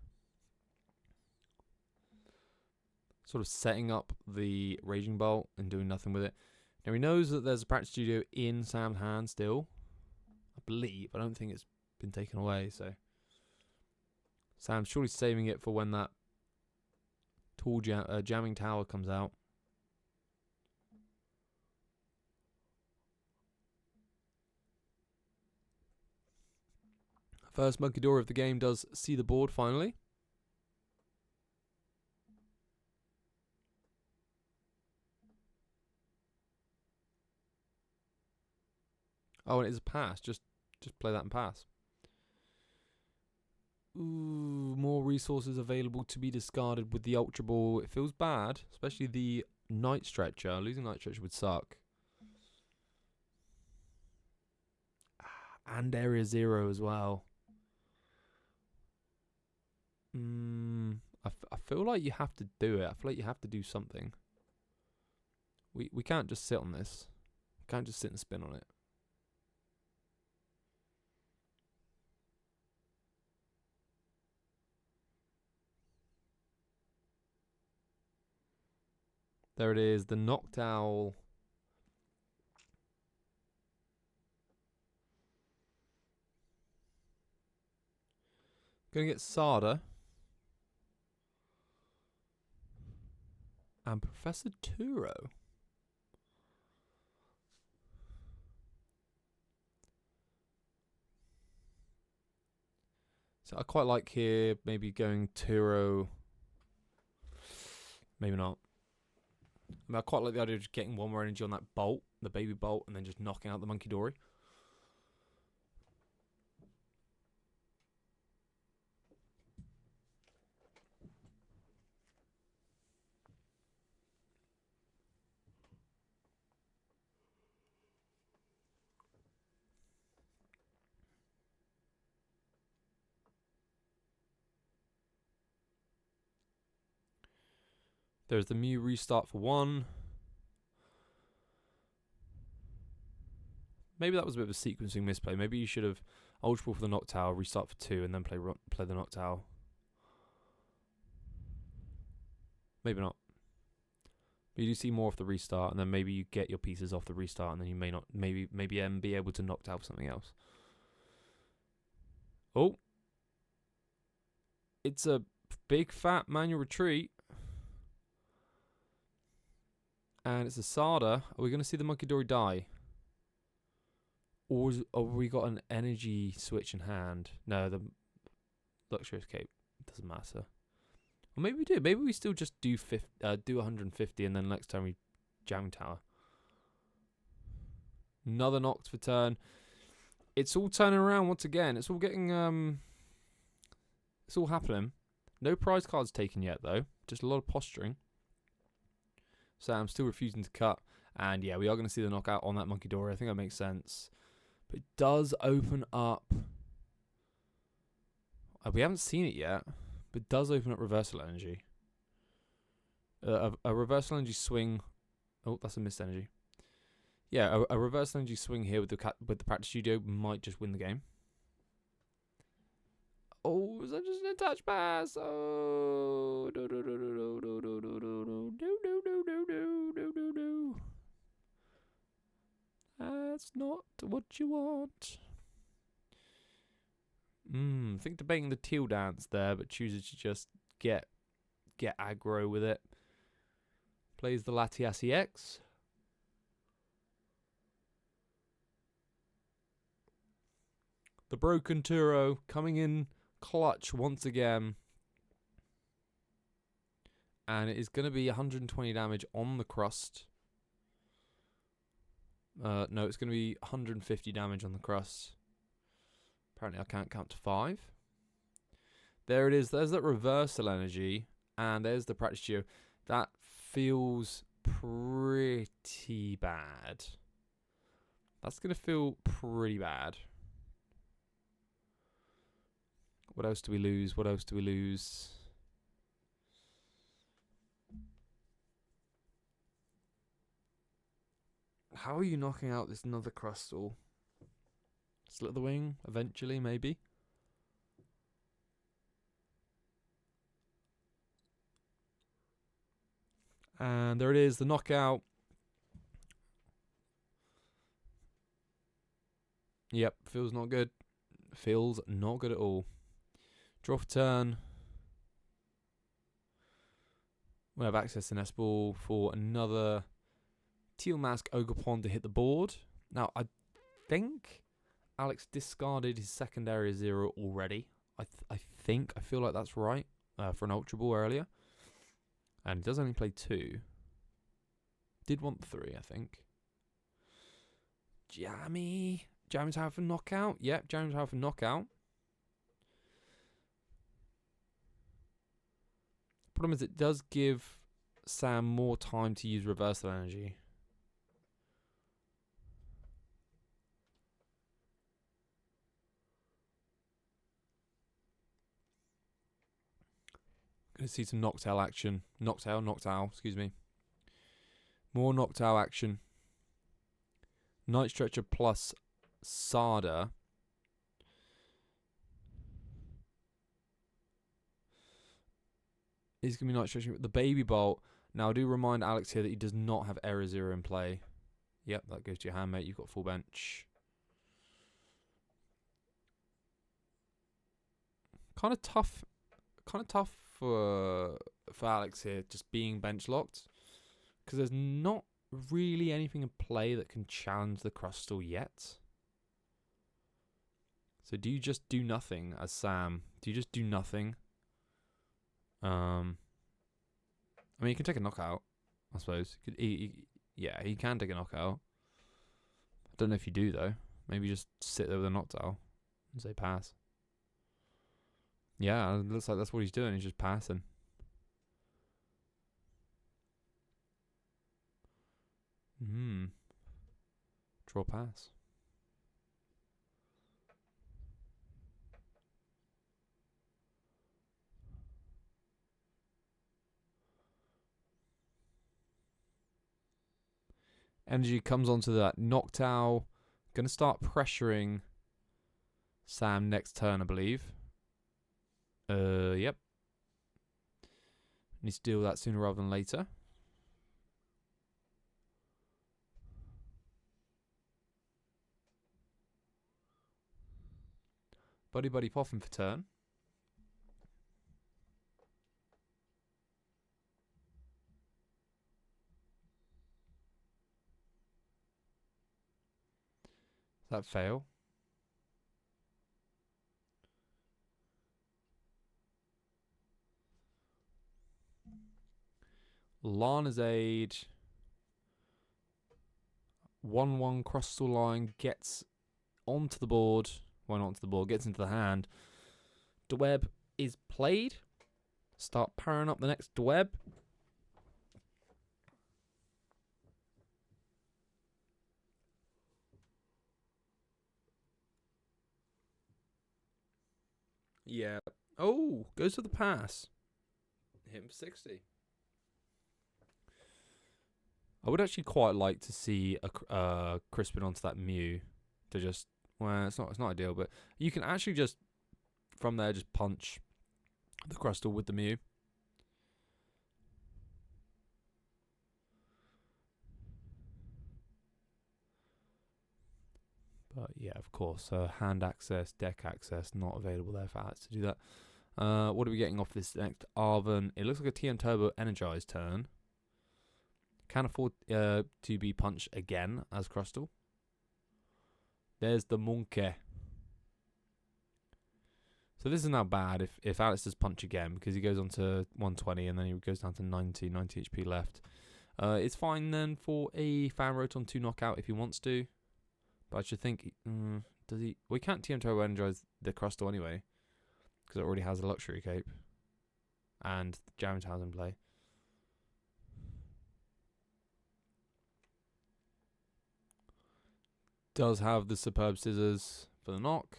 sort of setting up the Raging Bolt and doing nothing with it. Now he knows that there's a practice studio in Sam's hand still. I believe. I don't think it's been taken away, so Sam's surely saving it for when that tall jamming tower comes out. First Monkey Door of the game does see the board finally. Oh, and it is a pass. Just play that and pass. Ooh, more resources available to be discarded with the Ultra Ball. It feels bad, especially the Night Stretcher. Losing Night Stretcher would suck. And Area Zero as well. I feel like you have to do it. I feel like you have to do something. We can't just sit on this. We can't just sit and spin on it. There it is, the Knocked Owl. Gonna get Sada. And Professor Turo. So I quite like here maybe going Turo. Maybe not. I mean, I quite like the idea of just getting one more energy on that bolt, the baby bolt, and then just knocking out the Monkey Dory. There's the Mew restart for 1. Maybe that was a bit of a sequencing misplay. Maybe you should have Ultra Ball for the Knocked Owl, restart for 2, and then play the Knocked Owl. Maybe not. But you do see more of the restart, and then maybe you get your pieces off the restart, and then you may not, maybe be able to knock out something else. Oh. It's a big fat manual retreat. And it's a Sada. Are we going to see the Monkey Dory die? Or have we got an energy switch in hand? No, the Luxurious Cape. Doesn't matter. Or maybe we do. Maybe we still just do 150 and then next time we Jamming Tower. Another knocked for turn. It's all turning around once again. It's all getting... it's all happening. No prize cards taken yet, though. Just a lot of posturing. So I'm still refusing to cut. And yeah, we are going to see the knockout on that Monkey Dory. I think that makes sense. But it does open up... we haven't seen it yet. But it does open up Reversal Energy. A Reversal Energy swing... Oh, that's a missed energy. Yeah, a Reversal Energy swing here with the Practice Studio might just win the game. Oh, is that just an attached pass? Oh, no. That's not what you want. I think debating the teal dance there, but chooses to just get aggro with it. Plays the Latiasi X. The Broken Turo coming in clutch once again. And it is going to be 120 damage on the crust. No, it's going to be 150 damage on the crust. Apparently I can't count to 5. There it is. There's that reversal energy. And there's the practice geo. That feels pretty bad. That's going to feel pretty bad. What else do we lose? What else do we lose? How are you knocking out this another Crustle? Slit the wing, eventually, maybe. And there it is, the knockout. Yep, feels not good. Feels not good at all. Draw for turn. We have access to Nest Ball for another Teal Mask Ogerpon to hit the board. Now, I think Alex discarded his second area 0 already. I feel like that's right for an Ultra Ball earlier. And he does only play 2. Did want 3, I think. Jammy. Jammy's out for knockout. Yep, Jammy's out for knockout. Problem is, it does give Sam more time to use reversal energy. Gonna see some Noctowl action. Noctowl, excuse me. More Noctowl action. Night Stretcher plus Sada. Is going to be Night Stretching. The Baby Bolt. Now, I do remind Alex here that he does not have Error 0 in play. Yep, that goes to your hand, mate. You've got full bench. Kind of tough for Alex here, just being bench locked. Because there's not really anything in play that can challenge the Crustle yet. So do you just do nothing as Sam? Do you just do nothing? I mean, you can take a knockout, I suppose. Yeah, he can take a knockout. I don't know if you do, though. Maybe just sit there with a Noctowl and say pass. Yeah, it looks like that's what he's doing. He's just passing. Draw pass. Energy comes onto that Noctowl. Gonna start pressuring Sam next turn, I believe. Yep. Needs to deal with that sooner rather than later. Buddy Poffin for turn. That fail. Lana's Aid. 1/1 Crustle line gets onto the board. Well, not onto the board, gets into the hand. Dweb is played. Start powering up the next Dweb. Yeah. Oh, goes to the pass. Hit him for 60. I would actually quite like to see a Crispin onto that Mew to just, well, it's not ideal, but you can actually just from there just punch the Crustle with the Mew. But yeah, of course, hand access, deck access, not available there for Alex to do that. What are we getting off this next Arven? It looks like a TM Turbo Energized turn. Can afford to be punched again as Crustle. There's the Monkey. So this is now bad if Alex does punch again, because he goes on to 120 and then he goes down to 90 HP left. It's fine then for a Fan Rotom 2 knockout if he wants to. But I should think, does he? We can't TM Turbo Energize the Crustle anyway, because it already has a Luxury Cape and Jam Towers in play. Does have the Superb Scissors for the knock.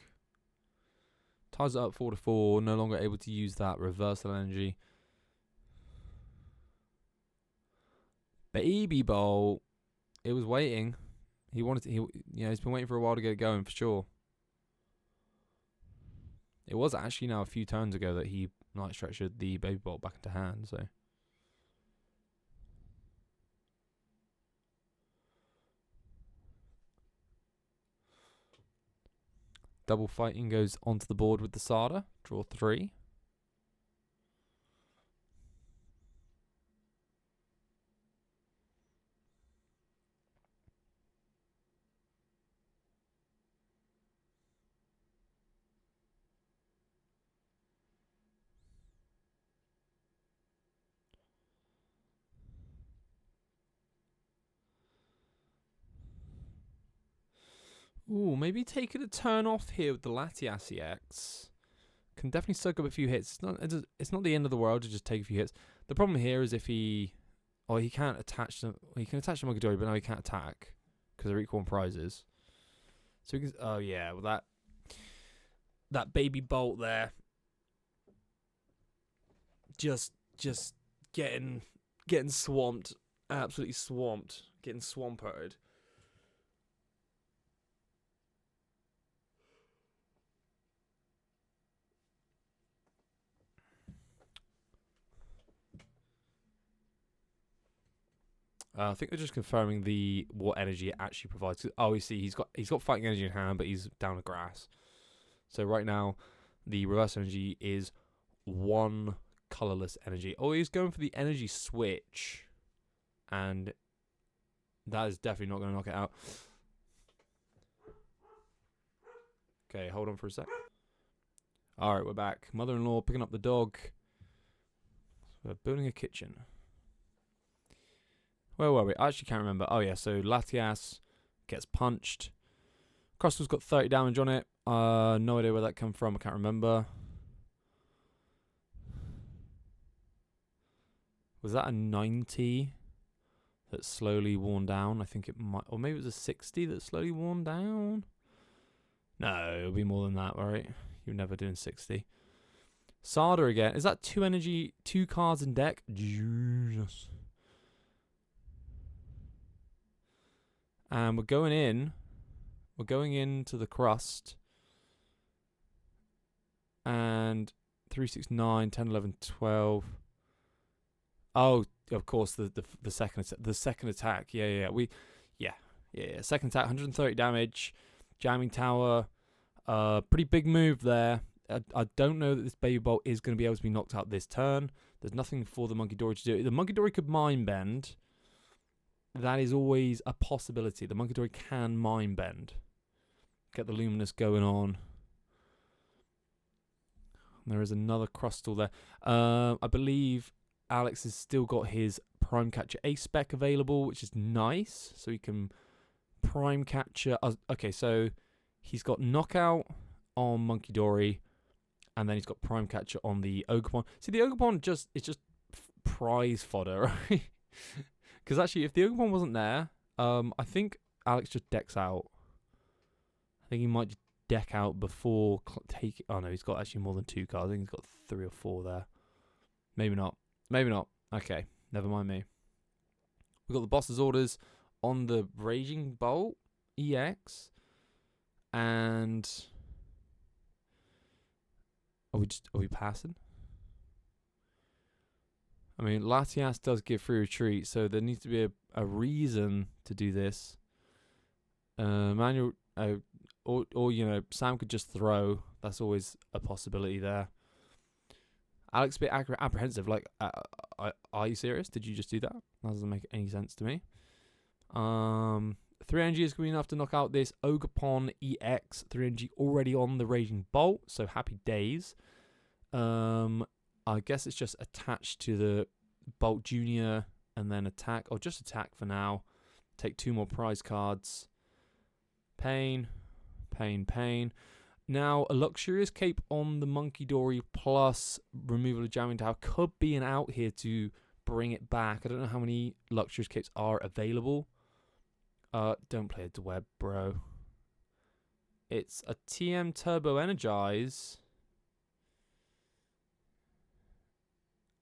Ties it up 4-4. No longer able to use that reversal energy. Baby Bolt. It was waiting. He wanted to. He's been waiting for a while to get it going for sure. It was actually now a few turns ago that he Night Stretched the Baby Bolt back into hand. So Double fighting goes onto the board with the Sada. Draw 3. Ooh, maybe taking a turn off here with the Latias EX. Can definitely soak up a few hits. It's not the end of the world to just take a few hits. The problem here is if he can't attach them. Well, he can attach the Mogadori, but now he can't attack because they're equal on prizes. So he can. Oh yeah, well that baby bolt there. Just getting swamped, absolutely swamped, getting swampered. I think they're just confirming what energy it actually provides. Oh, you see, he's got fighting energy in hand, but he's down to grass. So right now, the reverse energy is 1 colorless energy. Oh, he's going for the energy switch, and that is definitely not going to knock it out. Okay, hold on for a sec. All right, we're back. Mother-in-law picking up the dog. We're building a kitchen. Where were we? I actually can't remember. Oh, yeah, so Latias gets punched. Crustle's got 30 damage on it. No idea where that came from. I can't remember. Was that a 90 that slowly worn down? I think it might. Or maybe it was a 60 that slowly worn down. No, it'll be more than that, right? You're never doing 60. Sada again. Is that 2 energy, 2 cards in deck? Jesus. And we're going in. We're going into the crust. And 3, 6, 9, 10, 11, 12. Oh, of course, the second attack. Yeah. Second attack, 130 damage. Jamming tower. Pretty big move there. I don't know that this baby bolt is going to be able to be knocked out this turn. There's nothing for the Monkey Dory to do. The Monkey Dory could mind bend. That is always a possibility. The Monkey Dory can mind bend. Get the Luminous going on. There is another Crustle there. I believe Alex has still got his Prime Catcher Ace spec available, which is nice. So he can Prime Catcher. Okay, so he's got Knockout on Monkey Dory, and then he's got Prime Catcher on the Ogerpon. See, the Ogerpon it's just prize fodder, right? Because actually, if the Ogerpon wasn't there, I think Alex just decks out. I think he might just deck out before taking. Oh no, he's got actually more than 2 cards. I think he's got 3 or 4 there. Maybe not. Okay, never mind me. We've got the boss's orders on the Raging Bolt EX, and are we passing? I mean, Latias does give free retreat, so there needs to be a reason to do this. Manual, or you know, Sam could just throw. That's always a possibility there. Alex a bit apprehensive. Like, are you serious? Did you just do that? That doesn't make any sense to me. 3 energy is going to be enough to knock out this Ogerpon EX. 3 energy already on the Raging Bolt, so happy days. I guess it's just attached to the Bolt Junior and then attack, or just attack for now. Take 2 more prize cards. Pain. Now, a Luxurious Cape on the Monkey Dory plus removal of Jamming Tower could be an out here to bring it back. I don't know how many Luxurious Capes are available. Don't play a Dweb, bro. It's a TM Turbo Energize.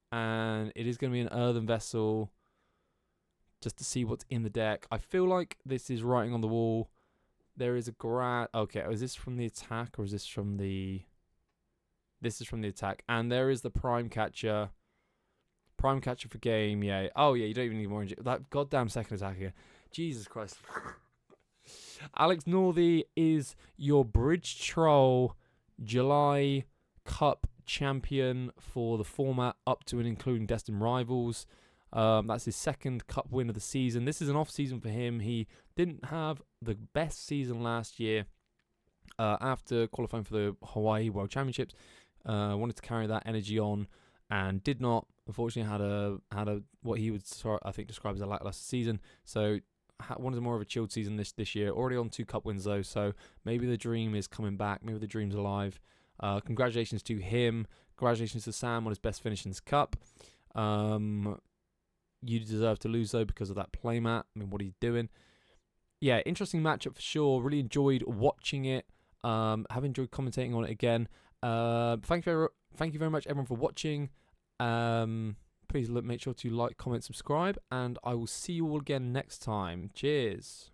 And it is going to be an Earthen Vessel. Just to see what's in the deck. I feel like this is writing on the wall. There is a grad. Okay, is this from the attack or is this from the? This is from the attack, and there is the Prime Catcher. Prime Catcher for game, yeah. Oh yeah, you don't even need more. That goddamn second attack again. Jesus Christ. Alex Northey is your Bridge Troll July Cup champion for the format, up to and including Destined Rivals. That's his second cup win of the season. This is an off season for him. He didn't have the best season last year after qualifying for the Hawaii World Championships. Wanted to carry that energy on and did not. Unfortunately, had a what he would I think describe as a lackluster season. So wanted more of a chilled season this year. Already on 2 cup wins though, so maybe the dream is coming back. Maybe the dream's alive. Congratulations to him. Congratulations to Sam on his best finish in this cup. You deserve to lose though because of that playmat. I mean, what are you doing? Yeah, interesting matchup for sure. Really enjoyed watching it. Have enjoyed commentating on it again. Thank you very much everyone for watching. Please make sure to like, comment, subscribe, and I will see you all again next time. Cheers.